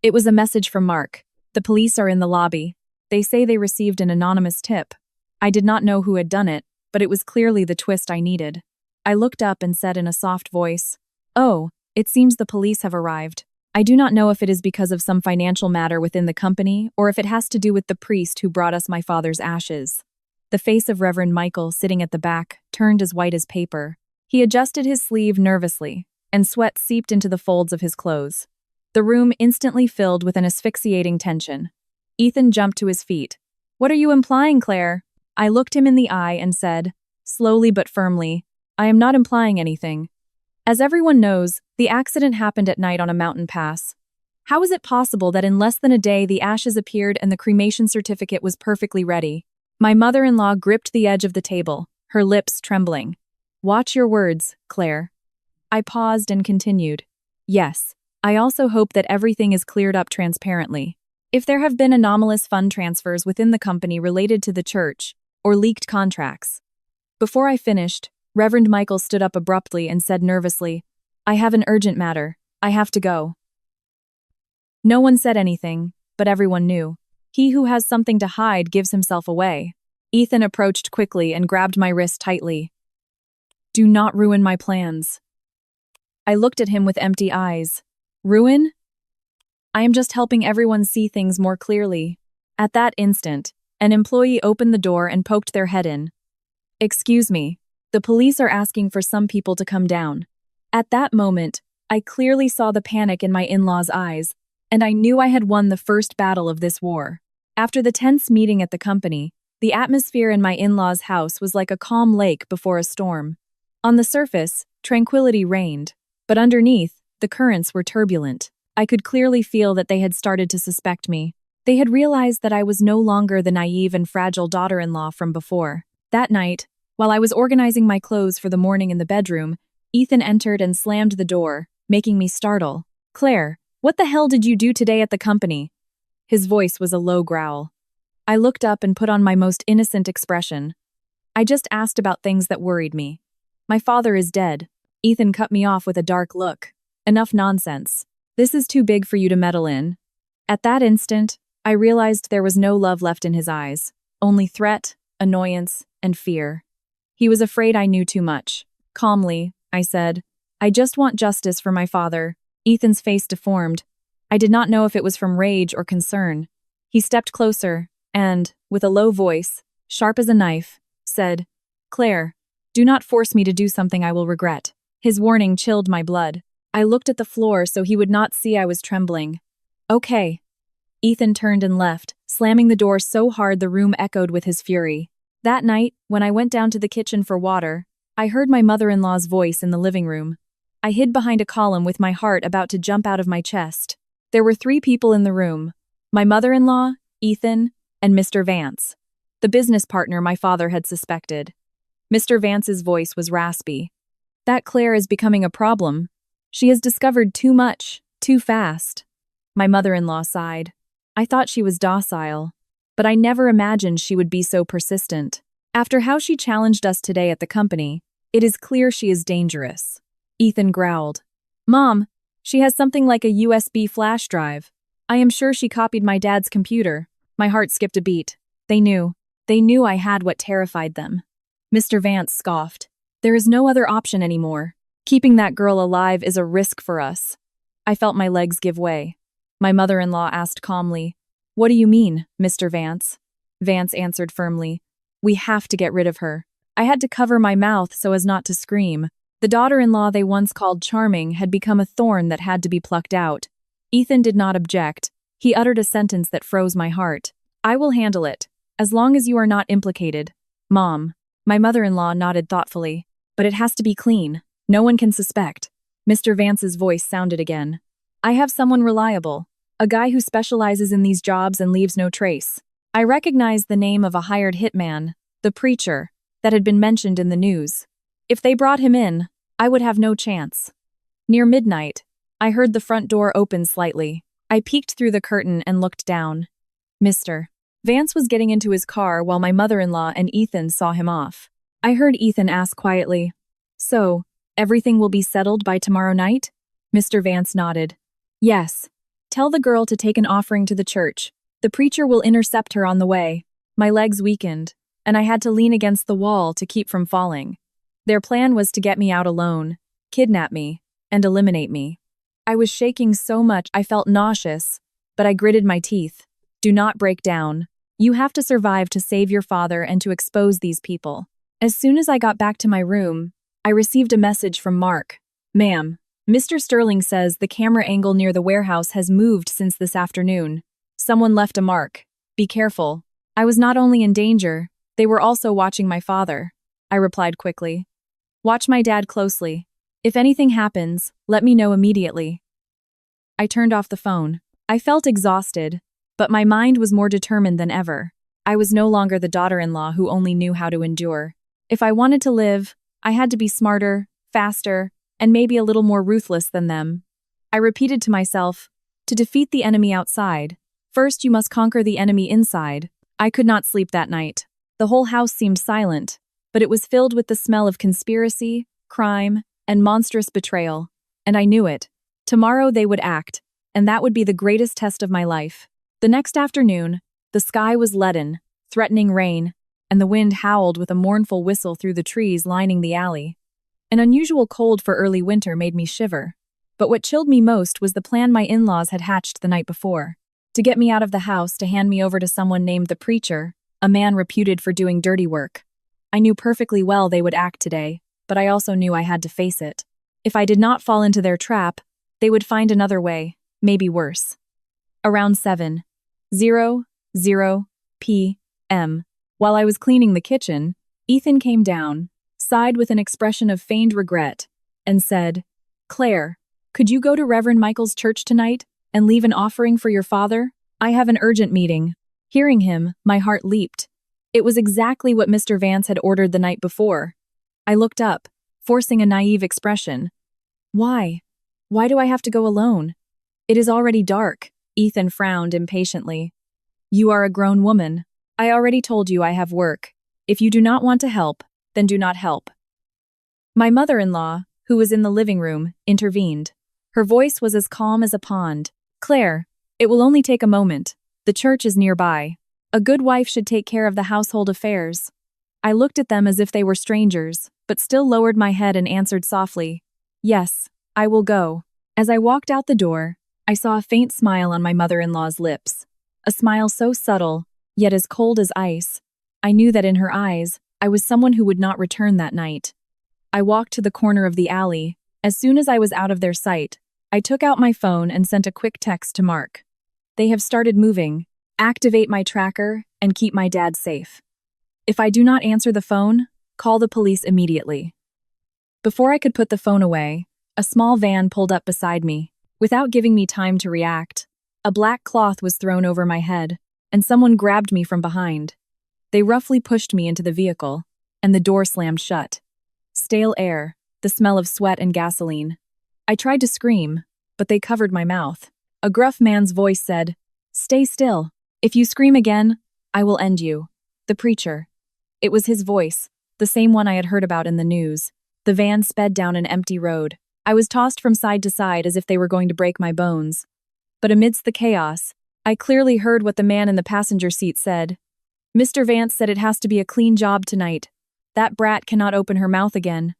It was a message from Mark. "The police are in the lobby. They say they received an anonymous tip." I did not know who had done it, but it was clearly the twist I needed. I looked up and said in a soft voice, "Oh, it seems the police have arrived. I do not know if it is because of some financial matter within the company or if it has to do with the priest who brought us my father's ashes." The face of Reverend Michael, sitting at the back, turned as white as paper. He adjusted his sleeve nervously, and sweat seeped into the folds of his clothes. The room instantly filled with an asphyxiating tension. Ethan jumped to his feet. "What are you implying, Claire?" I looked him in the eye and said, slowly but firmly, "I am not implying anything. As everyone knows, the accident happened at night on a mountain pass. How is it possible that in less than a day the ashes appeared and the cremation certificate was perfectly ready?" My mother-in-law gripped the edge of the table, her lips trembling. "Watch your words, Claire." I paused and continued. "Yes, I also hope that everything is cleared up transparently. If there have been anomalous fund transfers within the company related to the church, or leaked contracts." Before I finished, Reverend Michael stood up abruptly and said nervously, "I have an urgent matter. I have to go." No one said anything, but everyone knew. He who has something to hide gives himself away. Ethan approached quickly and grabbed my wrist tightly. "Do not ruin my plans." I looked at him with empty eyes. "Ruin? I am just helping everyone see things more clearly." At that instant, an employee opened the door and poked their head in. Excuse me. The police are asking for some people to come down. At that moment, I clearly saw the panic in my in-laws' eyes, and I knew I had won the first battle of this war. After the tense meeting at the company, the atmosphere in my in-laws' house was like a calm lake before a storm. On the surface, tranquility reigned, but underneath, the currents were turbulent. I could clearly feel that they had started to suspect me. They had realized that I was no longer the naive and fragile daughter-in-law from before. That night, while I was organizing my clothes for the morning in the bedroom, Ethan entered and slammed the door, making me startle. "Claire, what the hell did you do today at the company?" His voice was a low growl. I looked up and put on my most innocent expression. "I just asked about things that worried me. My father is dead." Ethan cut me off with a dark look. "Enough nonsense. This is too big for you to meddle in." At that instant, I realized there was no love left in his eyes, only threat, annoyance, and fear. He was afraid I knew too much. Calmly, I said, "I just want justice for my father." Ethan's face deformed. I did not know if it was from rage or concern. He stepped closer and, with a low voice, sharp as a knife, said, "Claire, do not force me to do something I will regret." His warning chilled my blood. I looked at the floor so he would not see I was trembling. "Okay." Ethan turned and left, slamming the door so hard the room echoed with his fury. That night, when I went down to the kitchen for water, I heard my mother-in-law's voice in the living room. I hid behind a column with my heart about to jump out of my chest. There were 3 people in the room: my mother-in-law, Ethan, and Mr. Vance, the business partner my father had suspected. Mr. Vance's voice was raspy. "That Claire is becoming a problem. She has discovered too much, too fast." My mother-in-law sighed. "I thought she was docile, but I never imagined she would be so persistent. After how she challenged us today at the company, it is clear she is dangerous." Ethan growled. "Mom, she has something like a USB flash drive. I am sure she copied my dad's computer." My heart skipped a beat. They knew. They knew I had what terrified them. Mr. Vance scoffed. "There is no other option anymore. Keeping that girl alive is a risk for us." I felt my legs give way. My mother-in-law asked calmly, "What do you mean, Mr. Vance?" Vance answered firmly, "We have to get rid of her." I had to cover my mouth so as not to scream. The daughter-in-law they once called charming had become a thorn that had to be plucked out. Ethan did not object. He uttered a sentence that froze my heart. "I will handle it, as long as you are not implicated." "Mom." My mother-in-law nodded thoughtfully. "But it has to be clean. No one can suspect." Mr. Vance's voice sounded again. "I have someone reliable, a guy who specializes in these jobs and leaves no trace." I recognized the name of a hired hitman, the preacher, that had been mentioned in the news. If they brought him in, I would have no chance. Near midnight, I heard the front door open slightly. I peeked through the curtain and looked down. Mr. Vance was getting into his car while my mother-in-law and Ethan saw him off. I heard Ethan ask quietly, "So, everything will be settled by tomorrow night?" Mr. Vance nodded. "Yes. Tell the girl to take an offering to the church. The preacher will intercept her on the way." My legs weakened, and I had to lean against the wall to keep from falling. Their plan was to get me out alone, kidnap me, and eliminate me. I was shaking so much I felt nauseous, but I gritted my teeth. "Do not break down. You have to survive to save your father and to expose these people." As soon as I got back to my room, I received a message from Mark. "Ma'am, Mr. Sterling says the camera angle near the warehouse has moved since this afternoon. Someone left a mark. Be careful." I was not only in danger, they were also watching my father. I replied quickly. "Watch my dad closely. If anything happens, let me know immediately." I turned off the phone. I felt exhausted, but my mind was more determined than ever. I was no longer the daughter-in-law who only knew how to endure. If I wanted to live, I had to be smarter, faster, and maybe a little more ruthless than them. I repeated to myself, "To defeat the enemy outside, first you must conquer the enemy inside." I could not sleep that night. The whole house seemed silent, but it was filled with the smell of conspiracy, crime, and monstrous betrayal. And I knew it. Tomorrow they would act, and that would be the greatest test of my life. The next afternoon, the sky was leaden, threatening rain, and the wind howled with a mournful whistle through the trees lining the alley. An unusual cold for early winter made me shiver. But what chilled me most was the plan my in-laws had hatched the night before. To get me out of the house to hand me over to someone named the preacher, a man reputed for doing dirty work. I knew perfectly well they would act today, but I also knew I had to face it. If I did not fall into their trap, they would find another way, maybe worse. Around 7:00 p.m., while I was cleaning the kitchen, Ethan came down, sighed with an expression of feigned regret, and said, "Claire, could you go to Reverend Michael's church tonight and leave an offering for your father? I have an urgent meeting." Hearing him, my heart leaped. It was exactly what Mr. Vance had ordered the night before. I looked up, forcing a naive expression. Why? Why do I have to go alone? It is already dark. Ethan frowned impatiently. You are a grown woman. I already told you I have work. If you do not want to help, then do not help. My mother-in-law, who was in the living room, intervened. Her voice was as calm as a pond. Claire, it will only take a moment. The church is nearby. A good wife should take care of the household affairs. I looked at them as if they were strangers, but still lowered my head and answered softly, Yes, I will go. As I walked out the door, I saw a faint smile on my mother-in-law's lips. A smile so subtle, yet as cold as ice. I knew that in her eyes, I was someone who would not return that night. I walked to the corner of the alley. As soon as I was out of their sight, I took out my phone and sent a quick text to Mark. They have started moving. Activate my tracker and keep my dad safe. If I do not answer the phone, call the police immediately. Before I could put the phone away, a small van pulled up beside me. Without giving me time to react, a black cloth was thrown over my head, and someone grabbed me from behind. They roughly pushed me into the vehicle, and the door slammed shut. Stale air, the smell of sweat and gasoline. I tried to scream, but they covered my mouth. A gruff man's voice said, Stay still. If you scream again, I will end you. The preacher. It was his voice, the same one I had heard about in the news. The van sped down an empty road. I was tossed from side to side as if they were going to break my bones. But amidst the chaos, I clearly heard what the man in the passenger seat said. Mr. Vance said it has to be a clean job tonight. That brat cannot open her mouth again.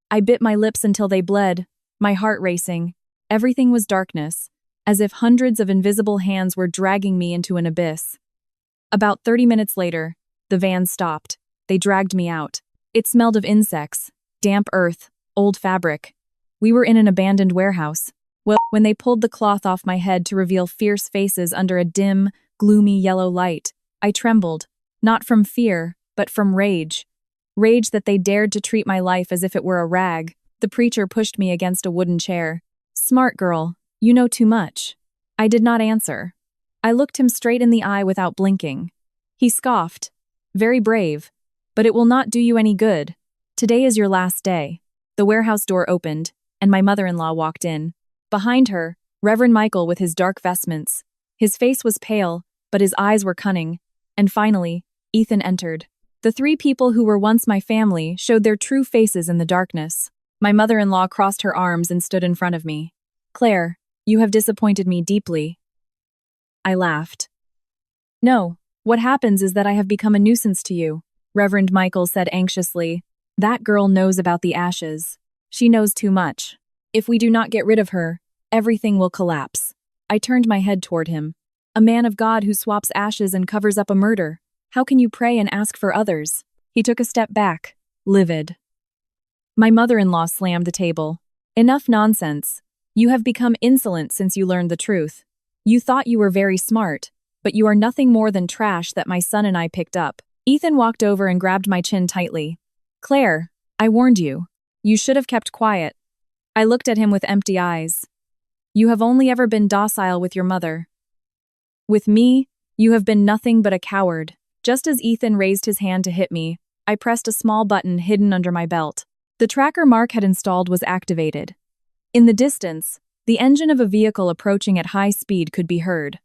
I bit my lips until they bled, my heart racing. Everything was darkness, as if hundreds of invisible hands were dragging me into an abyss. About 30 minutes later, the van stopped. They dragged me out. It smelled of insects, damp earth, old fabric. We were in an abandoned warehouse. Well, when they pulled the cloth off my head to reveal fierce faces under a dim, gloomy yellow light, I trembled, not from fear, but from rage. Rage that they dared to treat my life as if it were a rag. The preacher pushed me against a wooden chair. Smart girl, you know too much. I did not answer. I looked him straight in the eye without blinking. He scoffed. Very brave. But it will not do you any good. Today is your last day. The warehouse door opened, and my mother-in-law walked in. Behind her, Reverend Michael with his dark vestments. His face was pale, but his eyes were cunning. And finally, Ethan entered. The three people who were once my family showed their true faces in the darkness. My mother-in-law crossed her arms and stood in front of me. Claire, you have disappointed me deeply. I laughed. No, what happens is that I have become a nuisance to you, Reverend Michael said anxiously. That girl knows about the ashes. She knows too much. If we do not get rid of her, everything will collapse. I turned my head toward him. A man of God who swaps ashes and covers up a murder. How can you pray and ask for others? He took a step back, livid. My mother-in-law slammed the table. Enough nonsense. You have become insolent since you learned the truth. You thought you were very smart, but you are nothing more than trash that my son and I picked up. Ethan walked over and grabbed my chin tightly. Claire, I warned you. You should have kept quiet. I looked at him with empty eyes. You have only ever been docile with your mother. With me, you have been nothing but a coward. Just as Ethan raised his hand to hit me, I pressed a small button hidden under my belt. The tracker Mark had installed was activated. In the distance, the engine of a vehicle approaching at high speed could be heard.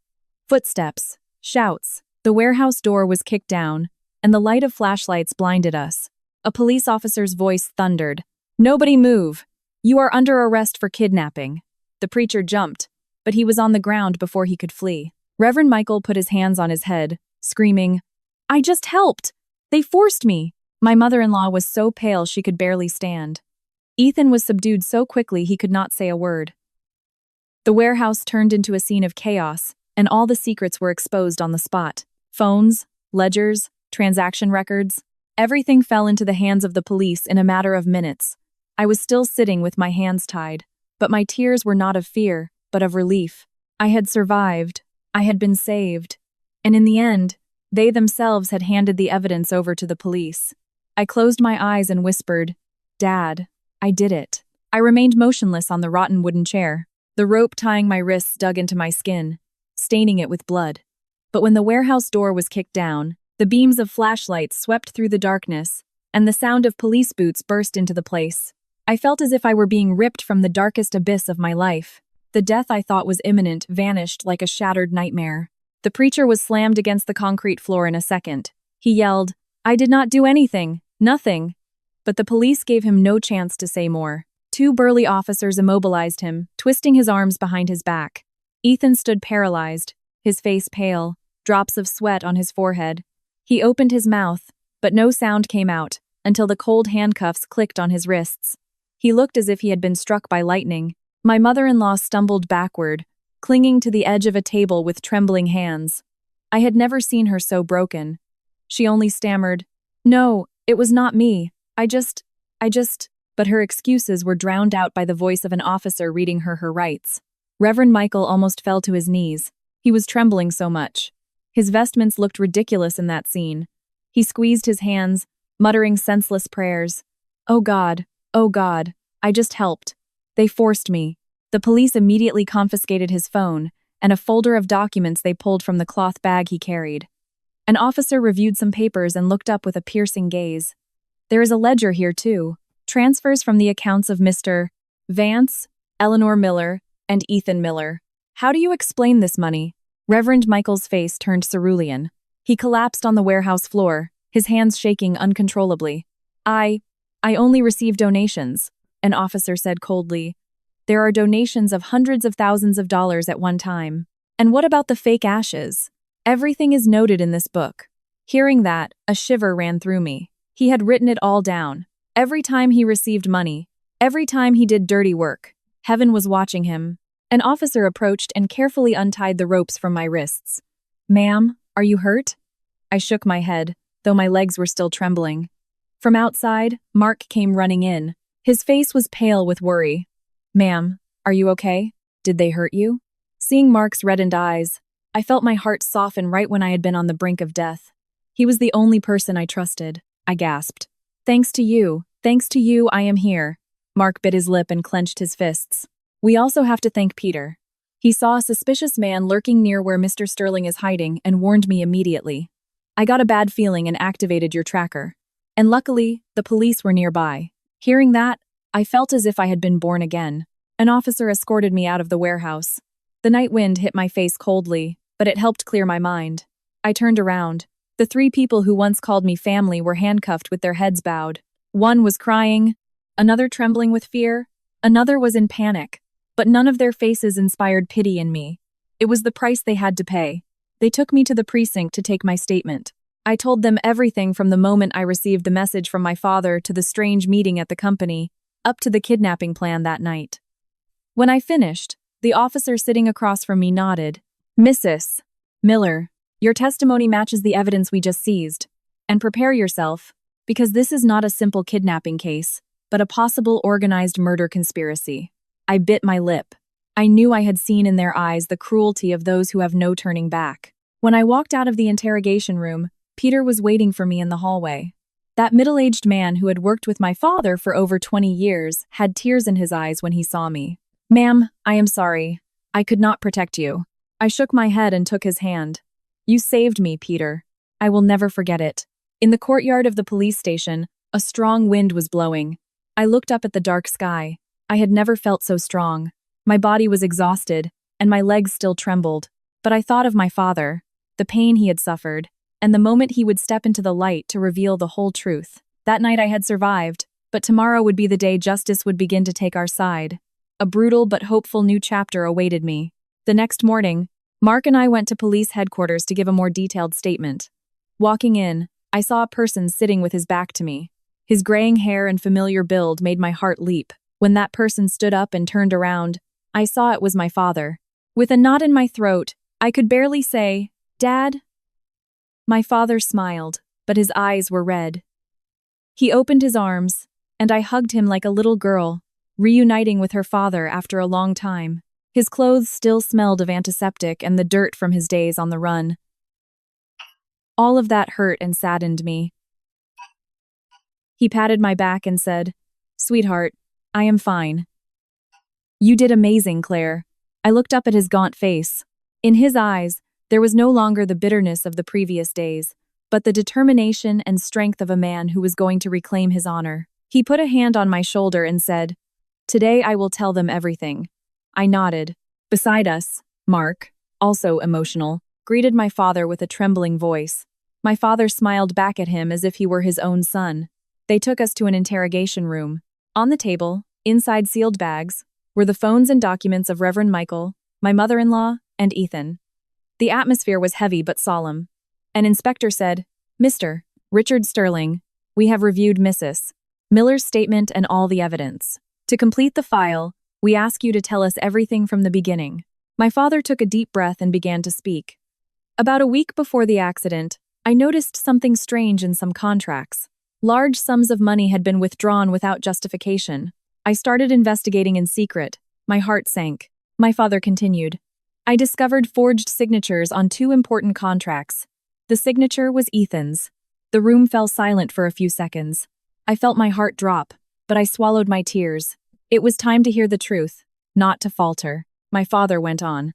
Footsteps, shouts, the warehouse door was kicked down, and the light of flashlights blinded us. A police officer's voice thundered, Nobody move! You are under arrest for kidnapping. The preacher jumped, but he was on the ground before he could flee. Reverend Michael put his hands on his head, screaming, I just helped! They forced me! My mother-in-law was so pale she could barely stand. Ethan was subdued so quickly he could not say a word. The warehouse turned into a scene of chaos, and all the secrets were exposed on the spot. Phones, ledgers, transaction records. Everything fell into the hands of the police in a matter of minutes. I was still sitting with my hands tied, but my tears were not of fear, but of relief. I had survived. I had been saved. And in the end, they themselves had handed the evidence over to the police. I closed my eyes and whispered, "Dad, I did it." I remained motionless on the rotten wooden chair. The rope tying my wrists dug into my skin, staining it with blood. But when the warehouse door was kicked down, the beams of flashlights swept through the darkness, and the sound of police boots burst into the place. I felt as if I were being ripped from the darkest abyss of my life. The death I thought was imminent vanished like a shattered nightmare. The preacher was slammed against the concrete floor in a second. He yelled, "I did not do anything, nothing." But the police gave him no chance to say more. Two burly officers immobilized him, twisting his arms behind his back. Ethan stood paralyzed, his face pale, drops of sweat on his forehead. He opened his mouth, but no sound came out, until the cold handcuffs clicked on his wrists. He looked as if he had been struck by lightning. My mother-in-law stumbled backward, clinging to the edge of a table with trembling hands. I had never seen her so broken. She only stammered, "No, it was not me. I just... But her excuses were drowned out by the voice of an officer reading her rights. Reverend Michael almost fell to his knees. He was trembling so much. His vestments looked ridiculous in that scene. He squeezed his hands, muttering senseless prayers. Oh God, I just helped. They forced me." The police immediately confiscated his phone and a folder of documents they pulled from the cloth bag he carried. An officer reviewed some papers and looked up with a piercing gaze. "There is a ledger here, too. Transfers from the accounts of Mr. Vance, Eleanor Miller, and Ethan Miller. How do you explain this money?" Reverend Michael's face turned cerulean. He collapsed on the warehouse floor, his hands shaking uncontrollably. I only receive donations," an officer said coldly. "There are donations of hundreds of thousands of dollars at one time. And what about the fake ashes? Everything is noted in this book." Hearing that, a shiver ran through me. He had written it all down. Every time he received money, every time he did dirty work, heaven was watching him. An officer approached and carefully untied the ropes from my wrists. "Ma'am, are you hurt?" I shook my head, though my legs were still trembling. From outside, Mark came running in. His face was pale with worry. "Ma'am, are you okay? Did they hurt you?" Seeing Mark's reddened eyes, I felt my heart soften right when I had been on the brink of death. He was the only person I trusted, I gasped. Thanks to you, I am here." Mark bit his lip and clenched his fists. "We also have to thank Peter. He saw a suspicious man lurking near where Mr. Sterling is hiding and warned me immediately. I got a bad feeling and activated your tracker. And luckily, the police were nearby. Hearing that, I felt as if I had been born again. An officer escorted me out of the warehouse. The night wind hit my face coldly, but it helped clear my mind. I turned around. The three people who once called me family were handcuffed with their heads bowed. One was crying, another trembling with fear, another was in panic. But none of their faces inspired pity in me. It was the price they had to pay. They took me to the precinct to take my statement. I told them everything from the moment I received the message from my father to the strange meeting at the company, up to the kidnapping plan that night. When I finished, the officer sitting across from me nodded. "Mrs. Miller, your testimony matches the evidence we just seized. And prepare yourself, because this is not a simple kidnapping case, but a possible organized murder conspiracy." I bit my lip. I knew I had seen in their eyes the cruelty of those who have no turning back. When I walked out of the interrogation room, Peter was waiting for me in the hallway. That middle-aged man who had worked with my father for over 20 years had tears in his eyes when he saw me. "Ma'am, I am sorry. I could not protect you." I shook my head and took his hand. "You saved me, Peter. I will never forget it." In the courtyard of the police station, a strong wind was blowing. I looked up at the dark sky. I had never felt so strong. My body was exhausted, and my legs still trembled. But I thought of my father, the pain he had suffered, and the moment he would step into the light to reveal the whole truth. That night I had survived, but tomorrow would be the day justice would begin to take our side. A brutal but hopeful new chapter awaited me. The next morning, Mark and I went to police headquarters to give a more detailed statement. Walking in, I saw a person sitting with his back to me. His graying hair and familiar build made my heart leap. When that person stood up and turned around, I saw it was my father. With a knot in my throat, I could barely say, "Dad?" My father smiled, but his eyes were red. He opened his arms, and I hugged him like a little girl, reuniting with her father after a long time. His clothes still smelled of antiseptic and the dirt from his days on the run. All of that hurt and saddened me. He patted my back and said, "Sweetheart, I am fine." "You did amazing, Claire." I looked up at his gaunt face. In his eyes, there was no longer the bitterness of the previous days, but the determination and strength of a man who was going to reclaim his honor. He put a hand on my shoulder and said, "Today I will tell them everything." I nodded. Beside us, Mark, also emotional, greeted my father with a trembling voice. My father smiled back at him as if he were his own son. They took us to an interrogation room. On the table, inside sealed bags, were the phones and documents of Reverend Michael, my mother-in-law, and Ethan. The atmosphere was heavy but solemn. An inspector said, "Mr. Richard Sterling, we have reviewed Mrs. Miller's statement and all the evidence. To complete the file, we ask you to tell us everything from the beginning." My father took a deep breath and began to speak. "About a week before the accident, I noticed something strange in some contracts. Large sums of money had been withdrawn without justification. I started investigating in secret. My heart sank." My father continued. "I discovered forged signatures on 2 important contracts. The signature was Ethan's." The room fell silent for a few seconds. I felt my heart drop, but I swallowed my tears. It was time to hear the truth, not to falter. My father went on.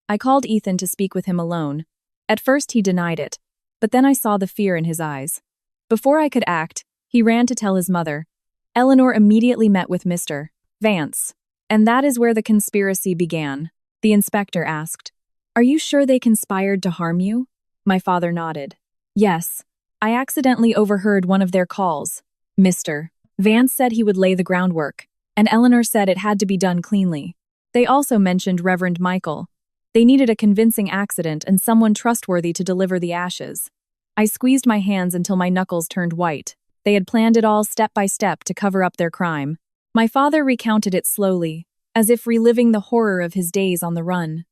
"I called Ethan to speak with him alone. At first he denied it, but then I saw the fear in his eyes. Before I could act, he ran to tell his mother. Eleanor immediately met with Mr. Vance. And that is where the conspiracy began." The inspector asked, "Are you sure they conspired to harm you?" My father nodded. "Yes. I accidentally overheard one of their calls. Mr. Vance said he would lay the groundwork, and Eleanor said it had to be done cleanly. They also mentioned Reverend Michael. They needed a convincing accident and someone trustworthy to deliver the ashes." I squeezed my hands until my knuckles turned white. They had planned it all step by step to cover up their crime. My father recounted it slowly, as if reliving the horror of his days on the run.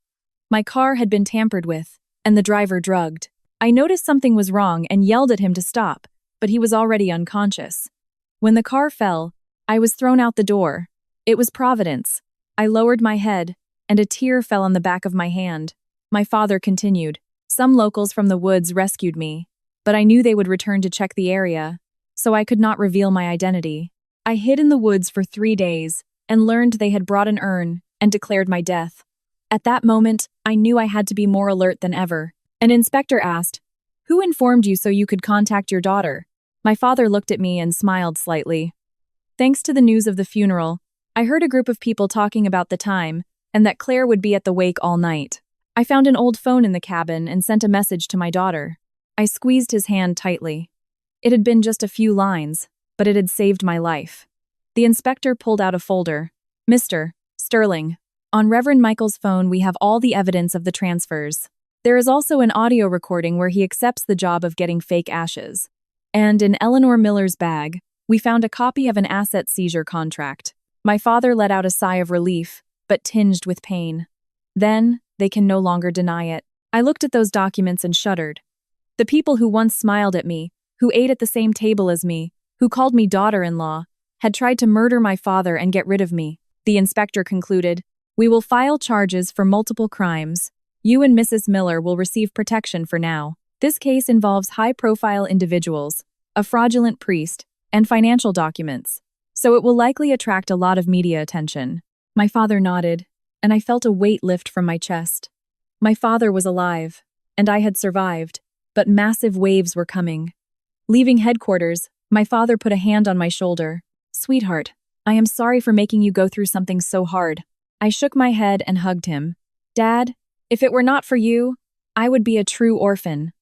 My car had been tampered with, and the driver drugged. I noticed something was wrong and yelled at him to stop, but he was already unconscious. When the car fell, I was thrown out the door. It was Providence. I lowered my head, and a tear fell on the back of my hand. My father continued. "Some locals from the woods rescued me, but I knew they would return to check the area, so I could not reveal my identity. I hid in the woods for 3 days and learned they had brought an urn and declared my death. At that moment, I knew I had to be more alert than ever." An inspector asked, "Who informed you so you could contact your daughter?" My father looked at me and smiled slightly. "Thanks to the news of the funeral, I heard a group of people talking about the time and that Claire would be at the wake all night. I found an old phone in the cabin and sent a message to my daughter." I squeezed his hand tightly. It had been just a few lines, but it had saved my life. The inspector pulled out a folder. "Mr. Sterling, on Reverend Michael's phone we have all the evidence of the transfers. There is also an audio recording where he accepts the job of getting fake ashes. And in Eleanor Miller's bag, we found a copy of an asset seizure contract." My father let out a sigh of relief, but tinged with pain. "Then, they can no longer deny it." I looked at those documents and shuddered. The people who once smiled at me, who ate at the same table as me, who called me daughter-in-law, had tried to murder my father and get rid of me. The inspector concluded, "We will file charges for multiple crimes. You and Mrs. Miller will receive protection for now. This case involves high-profile individuals, a fraudulent priest, and financial documents, so it will likely attract a lot of media attention." My father nodded, and I felt a weight lift from my chest. My father was alive, and I had survived, but massive waves were coming. Leaving headquarters, my father put a hand on my shoulder. "Sweetheart, I am sorry for making you go through something so hard." I shook my head and hugged him. "Dad, if it were not for you, I would be a true orphan."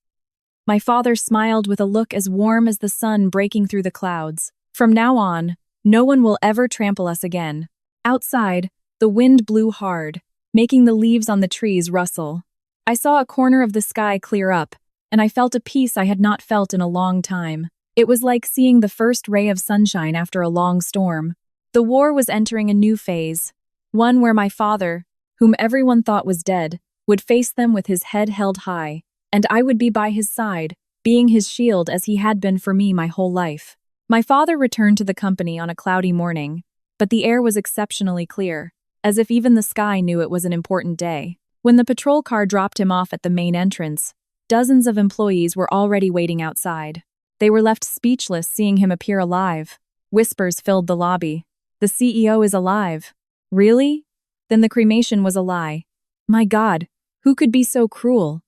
My father smiled with a look as warm as the sun breaking through the clouds. "From now on, no one will ever trample us again." Outside, the wind blew hard, making the leaves on the trees rustle. I saw a corner of the sky clear up, and I felt a peace I had not felt in a long time. It was like seeing the first ray of sunshine after a long storm. The war was entering a new phase, one where my father, whom everyone thought was dead, would face them with his head held high, and I would be by his side, being his shield as he had been for me my whole life. My father returned to the company on a cloudy morning, but the air was exceptionally clear, as if even the sky knew it was an important day. When the patrol car dropped him off at the main entrance, dozens of employees were already waiting outside. They were left speechless seeing him appear alive. Whispers filled the lobby. The CEO is alive. Really? Then the cremation was a lie. My God, who could be so cruel?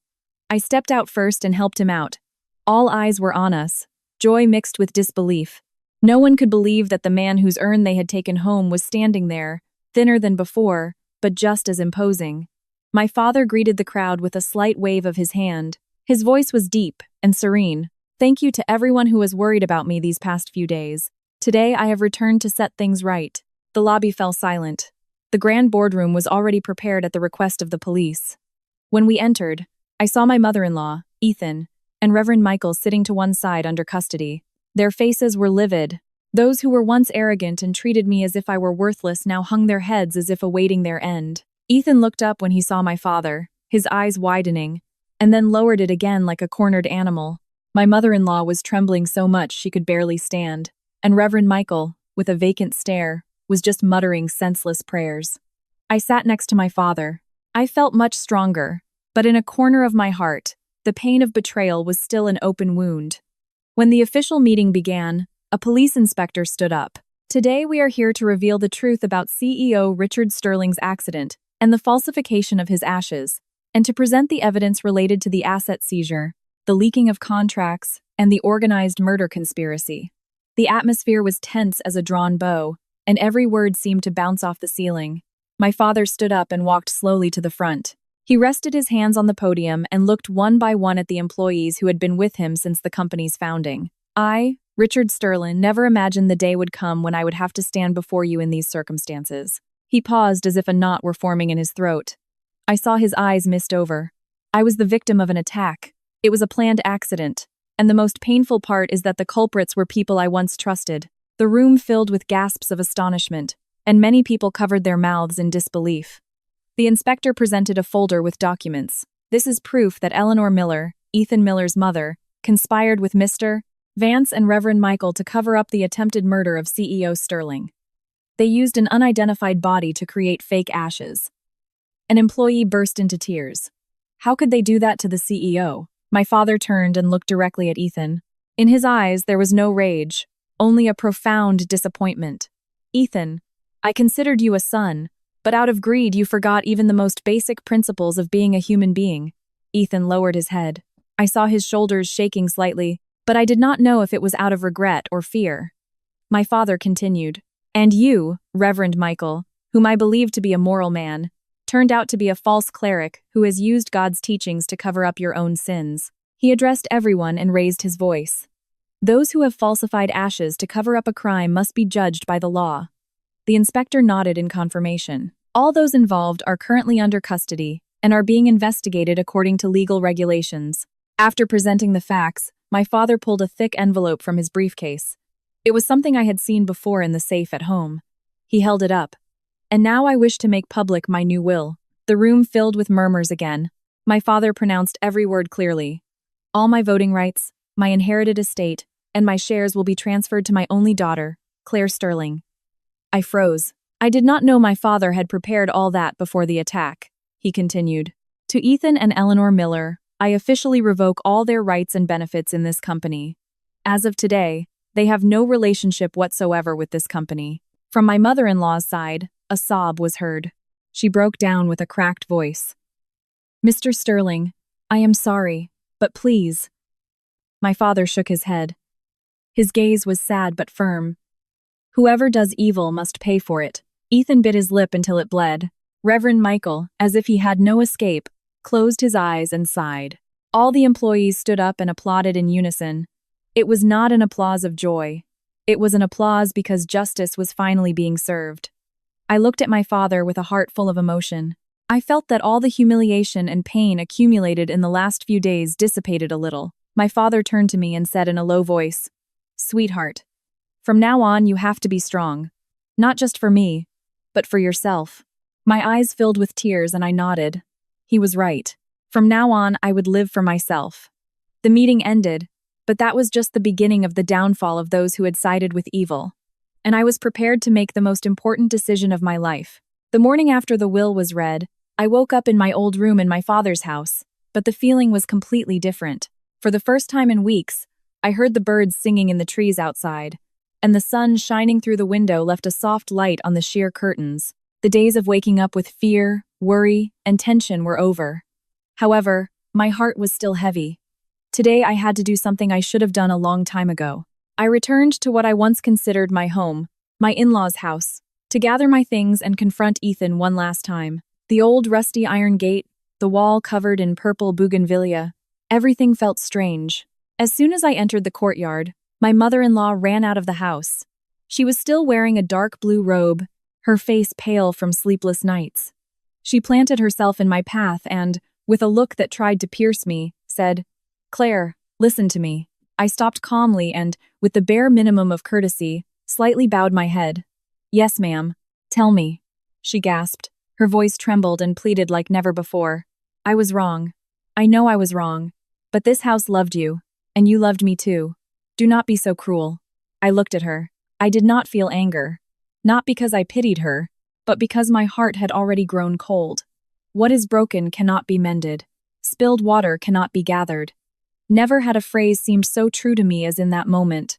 I stepped out first and helped him out. All eyes were on us, joy mixed with disbelief. No one could believe that the man whose urn they had taken home was standing there, thinner than before, but just as imposing. My father greeted the crowd with a slight wave of his hand. His voice was deep and serene. Thank you to everyone who has worried about me these past few days. Today I have returned to set things right. The lobby fell silent. The grand boardroom was already prepared at the request of the police. When we entered, I saw my mother-in-law, Ethan, and Reverend Michael sitting to one side under custody. Their faces were livid. Those who were once arrogant and treated me as if I were worthless now hung their heads as if awaiting their end. Ethan looked up when he saw my father, his eyes widening, and then lowered it again like a cornered animal. My mother-in-law was trembling so much she could barely stand, and Reverend Michael, with a vacant stare, was just muttering senseless prayers. I sat next to my father. I felt much stronger, but in a corner of my heart, the pain of betrayal was still an open wound. When the official meeting began, a police inspector stood up. Today we are here to reveal the truth about CEO Richard Sterling's accident and the falsification of his ashes, and to present the evidence related to the asset seizure, the leaking of contracts, and the organized murder conspiracy. The atmosphere was tense as a drawn bow, and every word seemed to bounce off the ceiling. My father stood up and walked slowly to the front. He rested his hands on the podium and looked one by one at the employees who had been with him since the company's founding. I, Richard Sterling, never imagined the day would come when I would have to stand before you in these circumstances. He paused as if a knot were forming in his throat. I saw his eyes mist over. I was the victim of an attack. It was a planned accident, and the most painful part is that the culprits were people I once trusted. The room filled with gasps of astonishment, and many people covered their mouths in disbelief. The inspector presented a folder with documents. This is proof that Eleanor Miller, Ethan Miller's mother, conspired with Mr. Vance and Reverend Michael to cover up the attempted murder of CEO Sterling. They used an unidentified body to create fake ashes. An employee burst into tears. How could they do that to the CEO? My father turned and looked directly at Ethan. In his eyes, there was no rage, only a profound disappointment. Ethan, I considered you a son, but out of greed you forgot even the most basic principles of being a human being. Ethan lowered his head. I saw his shoulders shaking slightly, but I did not know if it was out of regret or fear. My father continued. And you, Reverend Michael, whom I believed to be a moral man, turned out to be a false cleric who has used God's teachings to cover up your own sins. He addressed everyone and raised his voice. Those who have falsified ashes to cover up a crime must be judged by the law. The inspector nodded in confirmation. All those involved are currently under custody and are being investigated according to legal regulations. After presenting the facts, my father pulled a thick envelope from his briefcase. It was something I had seen before in the safe at home. He held it up. And now I wish to make public my new will. The room filled with murmurs again. My father pronounced every word clearly. All my voting rights, my inherited estate, and my shares will be transferred to my only daughter, Claire Sterling. I froze. I did not know my father had prepared all that before the attack. He continued. To Ethan and Eleanor Miller, I officially revoke all their rights and benefits in this company. As of today, they have no relationship whatsoever with this company. From my mother-in-law's side, a sob was heard. She broke down with a cracked voice. Mr. Sterling, I am sorry, but please. My father shook his head. His gaze was sad but firm. Whoever does evil must pay for it. Ethan bit his lip until it bled. Reverend Michael, as if he had no escape, closed his eyes and sighed. All the employees stood up and applauded in unison. It was not an applause of joy. It was an applause because justice was finally being served. I looked at my father with a heart full of emotion. I felt that all the humiliation and pain accumulated in the last few days dissipated a little. My father turned to me and said in a low voice, "Sweetheart, from now on you have to be strong. Not just for me, but for yourself." My eyes filled with tears and I nodded. He was right. From now on, I would live for myself. The meeting ended, But that was just the beginning of the downfall of those who had sided with evil. And I was prepared to make the most important decision of my life. The morning after the will was read, I woke up in my old room in my father's house, but the feeling was completely different. For the first time in weeks, I heard the birds singing in the trees outside, and the sun shining through the window left a soft light on the sheer curtains. The days of waking up with fear, worry, and tension were over. However, my heart was still heavy. Today I had to do something I should have done a long time ago. I returned to what I once considered my home, my in-laws' house, to gather my things and confront Ethan one last time. The old rusty iron gate, the wall covered in purple bougainvillea, everything felt strange. As soon as I entered the courtyard, my mother-in-law ran out of the house. She was still wearing a dark blue robe, her face pale from sleepless nights. She planted herself in my path and, with a look that tried to pierce me, said, "Claire, listen to me." I stopped calmly and, with the bare minimum of courtesy, slightly bowed my head. "Yes, ma'am. Tell me," she gasped. Her voice trembled and pleaded like never before. "I was wrong. I know I was wrong. But this house loved you, and you loved me too. Do not be so cruel." I looked at her. I did not feel anger. Not because I pitied her, but because my heart had already grown cold. What is broken cannot be mended. Spilled water cannot be gathered. Never had a phrase seemed so true to me as in that moment.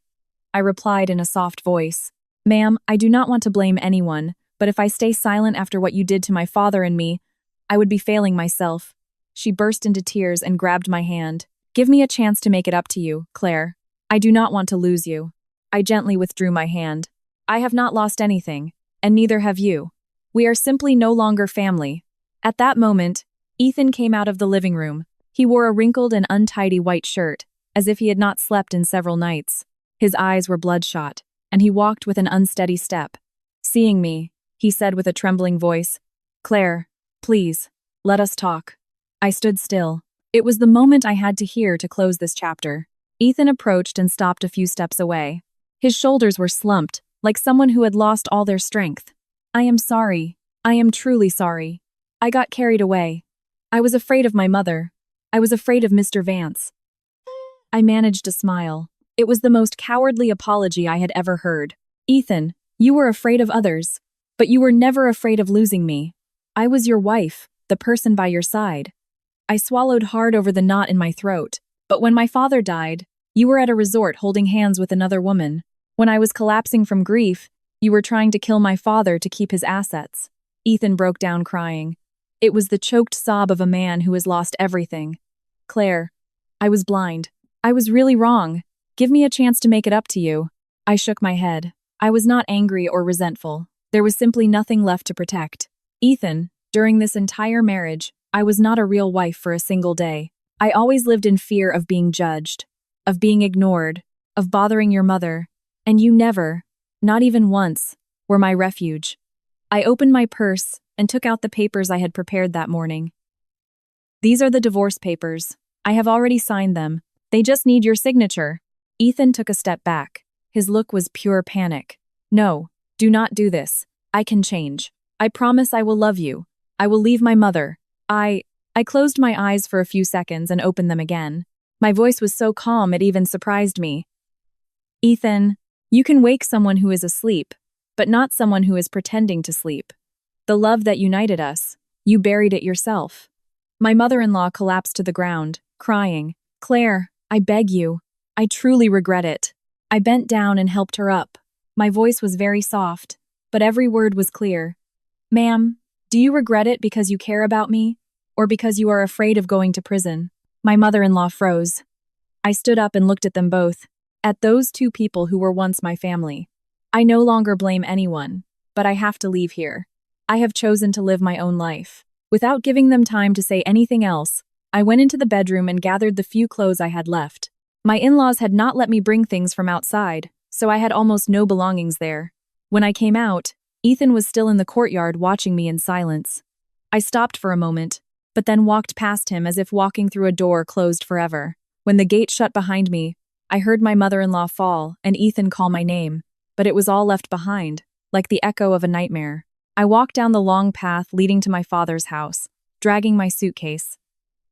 I replied in a soft voice, "Ma'am, I do not want to blame anyone, but if I stay silent after what you did to my father and me, I would be failing myself." She burst into tears and grabbed my hand. "Give me a chance to make it up to you, Claire. I do not want to lose you." I gently withdrew my hand. "I have not lost anything, and neither have you. We are simply no longer family." At that moment, Ethan came out of the living room. He wore a wrinkled and untidy white shirt, as if he had not slept in several nights. His eyes were bloodshot, and he walked with an unsteady step. Seeing me, he said with a trembling voice, "Claire, please, let us talk." I stood still. It was the moment I had to hear to close this chapter. Ethan approached and stopped a few steps away. His shoulders were slumped, like someone who had lost all their strength. "I am sorry. I am truly sorry. I got carried away. I was afraid of my mother. I was afraid of Mr. Vance." I managed a smile. It was the most cowardly apology I had ever heard. "Ethan, you were afraid of others, but you were never afraid of losing me. I was your wife, the person by your side." I swallowed hard over the knot in my throat. "But when my father died, you were at a resort holding hands with another woman. When I was collapsing from grief, you were trying to kill my father to keep his assets." Ethan broke down crying. It was the choked sob of a man who has lost everything. "Claire, I was blind. I was really wrong. Give me a chance to make it up to you." I shook my head. I was not angry or resentful. There was simply nothing left to protect. "Ethan, during this entire marriage, I was not a real wife for a single day. I always lived in fear of being judged, of being ignored, of bothering your mother, and you never, not even once, were my refuge." I opened my purse and took out the papers I had prepared that morning. "These are the divorce papers. I have already signed them. They just need your signature." Ethan took a step back. His look was pure panic. "No, do not do this. I can change. I promise I will love you. I will leave my mother. I closed my eyes for a few seconds and opened them again. My voice was so calm it even surprised me. "Ethan, you can wake someone who is asleep, but not someone who is pretending to sleep. The love that united us, you buried it yourself." My mother-in-law collapsed to the ground, crying, "Claire, I beg you. I truly regret it." I bent down and helped her up. My voice was very soft, but every word was clear. "Ma'am, do you regret it because you care about me, or because you are afraid of going to prison?" My mother-in-law froze. I stood up and looked at them both, at those two people who were once my family. "I no longer blame anyone, but I have to leave here. I have chosen to live my own life." Without giving them time to say anything else, I went into the bedroom and gathered the few clothes I had left. My in-laws had not let me bring things from outside, so I had almost no belongings there. When I came out, Ethan was still in the courtyard watching me in silence. I stopped for a moment, but then walked past him as if walking through a door closed forever. When the gate shut behind me, I heard my mother-in-law fall and Ethan call my name, but it was all left behind, like the echo of a nightmare. I walked down the long path leading to my father's house, dragging my suitcase.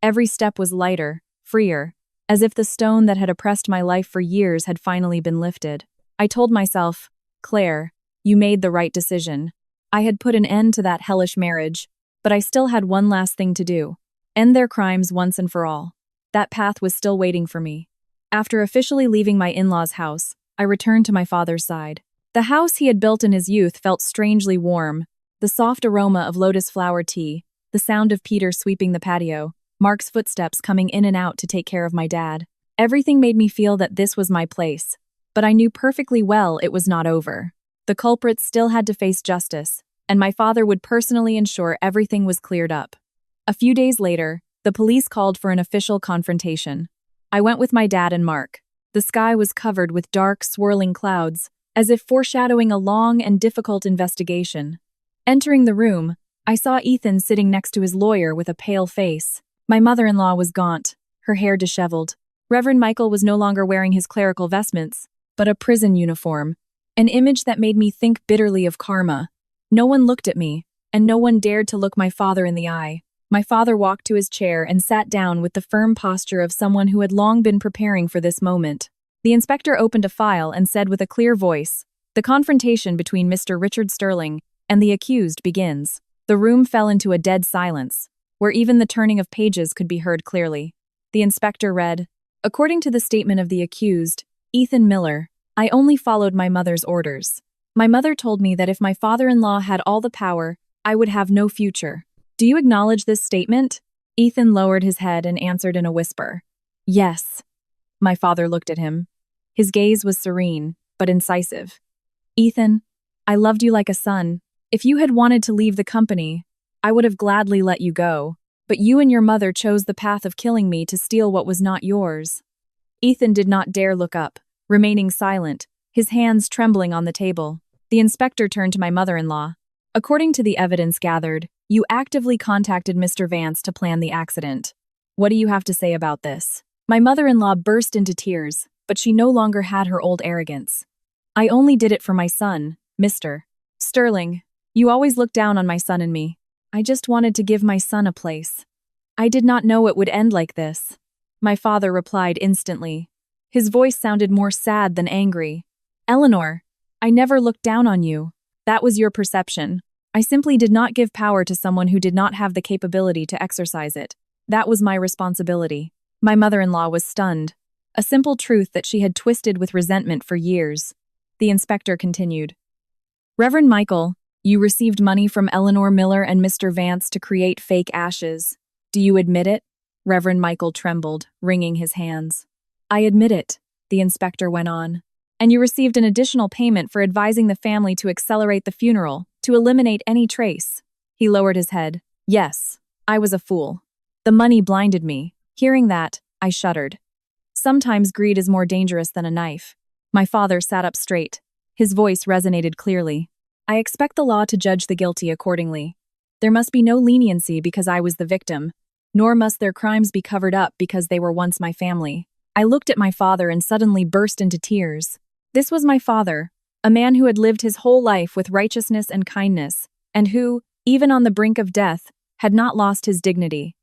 Every step was lighter, freer, as if the stone that had oppressed my life for years had finally been lifted. I told myself, Claire, you made the right decision. I had put an end to that hellish marriage, but I still had one last thing to do. End their crimes once and for all. That path was still waiting for me. After officially leaving my in-laws' house, I returned to my father's side. The house he had built in his youth felt strangely warm. The soft aroma of lotus flower tea, the sound of Peter sweeping the patio, Mark's footsteps coming in and out to take care of my dad. Everything made me feel that this was my place, but I knew perfectly well it was not over. The culprits still had to face justice, and my father would personally ensure everything was cleared up. A few days later, the police called for an official confrontation. I went with my dad and Mark. The sky was covered with dark, swirling clouds, as if foreshadowing a long and difficult investigation. Entering the room, I saw Ethan sitting next to his lawyer with a pale face. My mother-in-law was gaunt, her hair disheveled. Reverend Michael was no longer wearing his clerical vestments, but a prison uniform, an image that made me think bitterly of karma. No one looked at me, and no one dared to look my father in the eye. My father walked to his chair and sat down with the firm posture of someone who had long been preparing for this moment. The inspector opened a file and said with a clear voice, "The confrontation between Mr. Richard Sterling and the accused begins." The room fell into a dead silence, where even the turning of pages could be heard clearly. The inspector read, "According to the statement of the accused, Ethan Miller, I only followed my mother's orders. My mother told me that if my father-in-law had all the power, I would have no future. Do you acknowledge this statement?" Ethan lowered his head and answered in a whisper, "Yes." My father looked at him. His gaze was serene, but incisive. "Ethan, I loved you like a son. If you had wanted to leave the company, I would have gladly let you go. But you and your mother chose the path of killing me to steal what was not yours." Ethan did not dare look up, remaining silent, his hands trembling on the table. The inspector turned to my mother-in-law. "According to the evidence gathered, you actively contacted Mr. Vance to plan the accident. What do you have to say about this?" My mother-in-law burst into tears, but she no longer had her old arrogance. "I only did it for my son, Mr. Sterling. You always looked down on my son and me. I just wanted to give my son a place. I did not know it would end like this." My father replied instantly. His voice sounded more sad than angry. "Eleanor, I never looked down on you. That was your perception. I simply did not give power to someone who did not have the capability to exercise it. That was my responsibility." My mother-in-law was stunned, a simple truth that she had twisted with resentment for years. The inspector continued. "Reverend Michael, you received money from Eleanor Miller and Mr. Vance to create fake ashes. Do you admit it?" Reverend Michael trembled, wringing his hands. "I admit it," the inspector went on. "And you received an additional payment for advising the family to accelerate the funeral, to eliminate any trace." He lowered his head. "Yes, I was a fool. The money blinded me." Hearing that, I shuddered. Sometimes greed is more dangerous than a knife. My father sat up straight. His voice resonated clearly. "I expect the law to judge the guilty accordingly. There must be no leniency because I was the victim, nor must their crimes be covered up because they were once my family." I looked at my father and suddenly burst into tears. This was my father, a man who had lived his whole life with righteousness and kindness, and who, even on the brink of death, had not lost his dignity.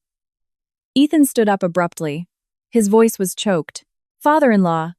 Ethan stood up abruptly. His voice was choked. Father-in-law,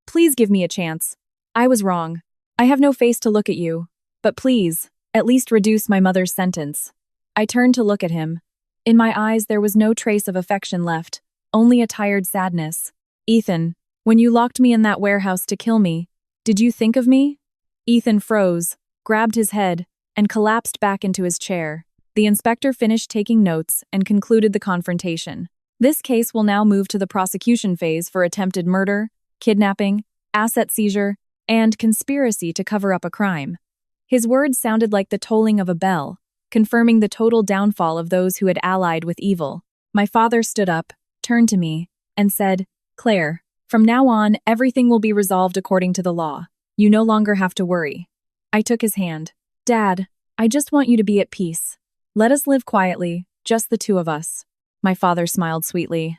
please give me a chance. I was wrong. I have no face to look at you. But please, at least reduce my mother's sentence." I turned to look at him. In my eyes there was no trace of affection left, only a tired sadness. "Ethan, when you locked me in that warehouse to kill me, did you think of me?" Ethan froze, grabbed his head, and collapsed back into his chair. The inspector finished taking notes and concluded the confrontation. This case will now move to the prosecution phase for attempted murder, kidnapping, asset seizure, and conspiracy to cover up a crime. His words sounded like the tolling of a bell, confirming the total downfall of those who had allied with evil. My father stood up, turned to me, and said, "Claire, from now on, everything will be resolved according to the law. You no longer have to worry." I took his hand. "Dad, I just want you to be at peace. Let us live quietly, just the two of us." My father smiled sweetly.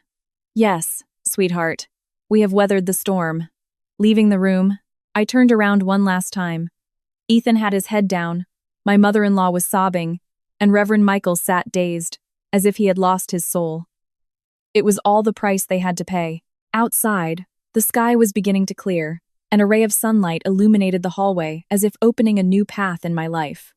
"Yes, sweetheart, we have weathered the storm." Leaving the room, I turned around one last time. Ethan had his head down, my mother-in-law was sobbing, and Reverend Michael sat dazed, as if he had lost his soul. It was all the price they had to pay. Outside, the sky was beginning to clear. An ray of sunlight illuminated the hallway as if opening a new path in my life.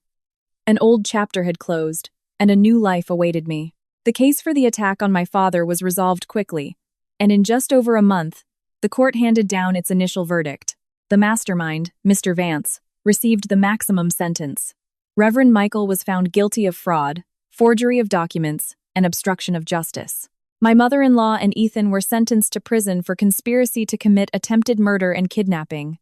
An old chapter had closed, and a new life awaited me. The case for the attack on my father was resolved quickly, and in just over a month, the court handed down its initial verdict. The mastermind, Mr. Vance, received the maximum sentence. Reverend Michael was found guilty of fraud, forgery of documents, and obstruction of justice. My mother-in-law and Ethan were sentenced to prison for conspiracy to commit attempted murder and kidnapping.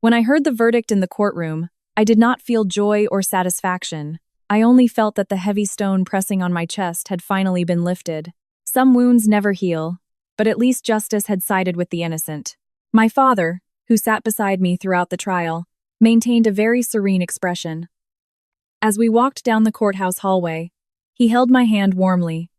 When I heard the verdict in the courtroom, I did not feel joy or satisfaction. I only felt that the heavy stone pressing on my chest had finally been lifted. Some wounds never heal, but at least justice had sided with the innocent. My father, who sat beside me throughout the trial, maintained a very serene expression. As we walked down the courthouse hallway, he held my hand warmly.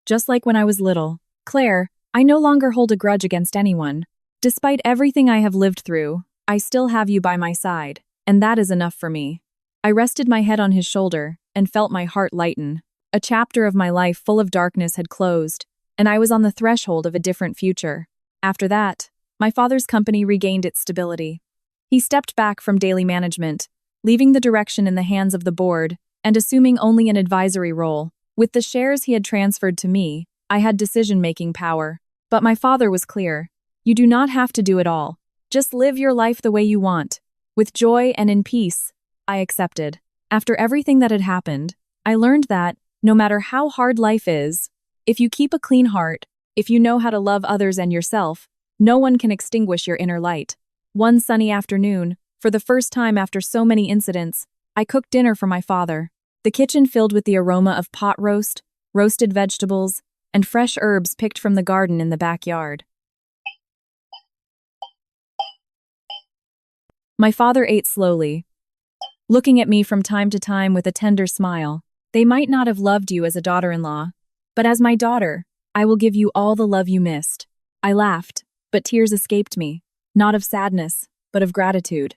Just like when I was little, Claire, I no longer hold a grudge against anyone. Despite everything I have lived through, I still have you by my side, and that is enough for me. I rested my head on his shoulder and felt my heart lighten. A chapter of my life full of darkness had closed, and I was on the threshold of a different future. After that, my father's company regained its stability. He stepped back from daily management, leaving the direction in the hands of the board and assuming only an advisory role. With the shares he had transferred to me, I had decision-making power. But my father was clear. You do not have to do it all. Just live your life the way you want. With joy and in peace. I accepted. After everything that had happened, I learned that, no matter how hard life is, if you keep a clean heart, if you know how to love others and yourself, no one can extinguish your inner light. One sunny afternoon, for the first time after so many incidents, I cooked dinner for my father. The kitchen filled with the aroma of pot roast, roasted vegetables, and fresh herbs picked from the garden in the backyard. My father ate slowly, looking at me from time to time with a tender smile. They might not have loved you as a daughter-in-law, but as my daughter, I will give you all the love you missed. I laughed, but tears escaped me, not of sadness, but of gratitude.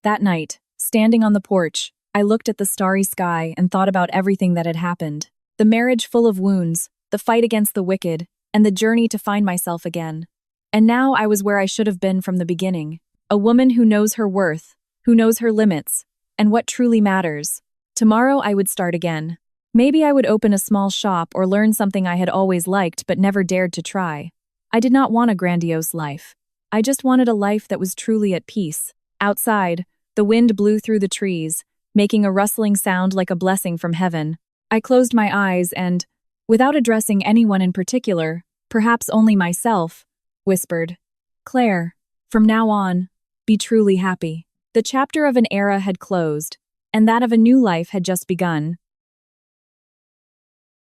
That night, standing on the porch, I looked at the starry sky and thought about everything that had happened. The marriage full of wounds, the fight against the wicked, and the journey to find myself again. And now I was where I should have been from the beginning. A woman who knows her worth, who knows her limits, and what truly matters. Tomorrow I would start again. Maybe I would open a small shop or learn something I had always liked but never dared to try. I did not want a grandiose life. I just wanted a life that was truly at peace. Outside, the wind blew through the trees, making a rustling sound like a blessing from heaven. I closed my eyes and, without addressing anyone in particular, perhaps only myself, whispered, "Claire, from now on, be truly happy." The chapter of an era had closed, and that of a new life had just begun.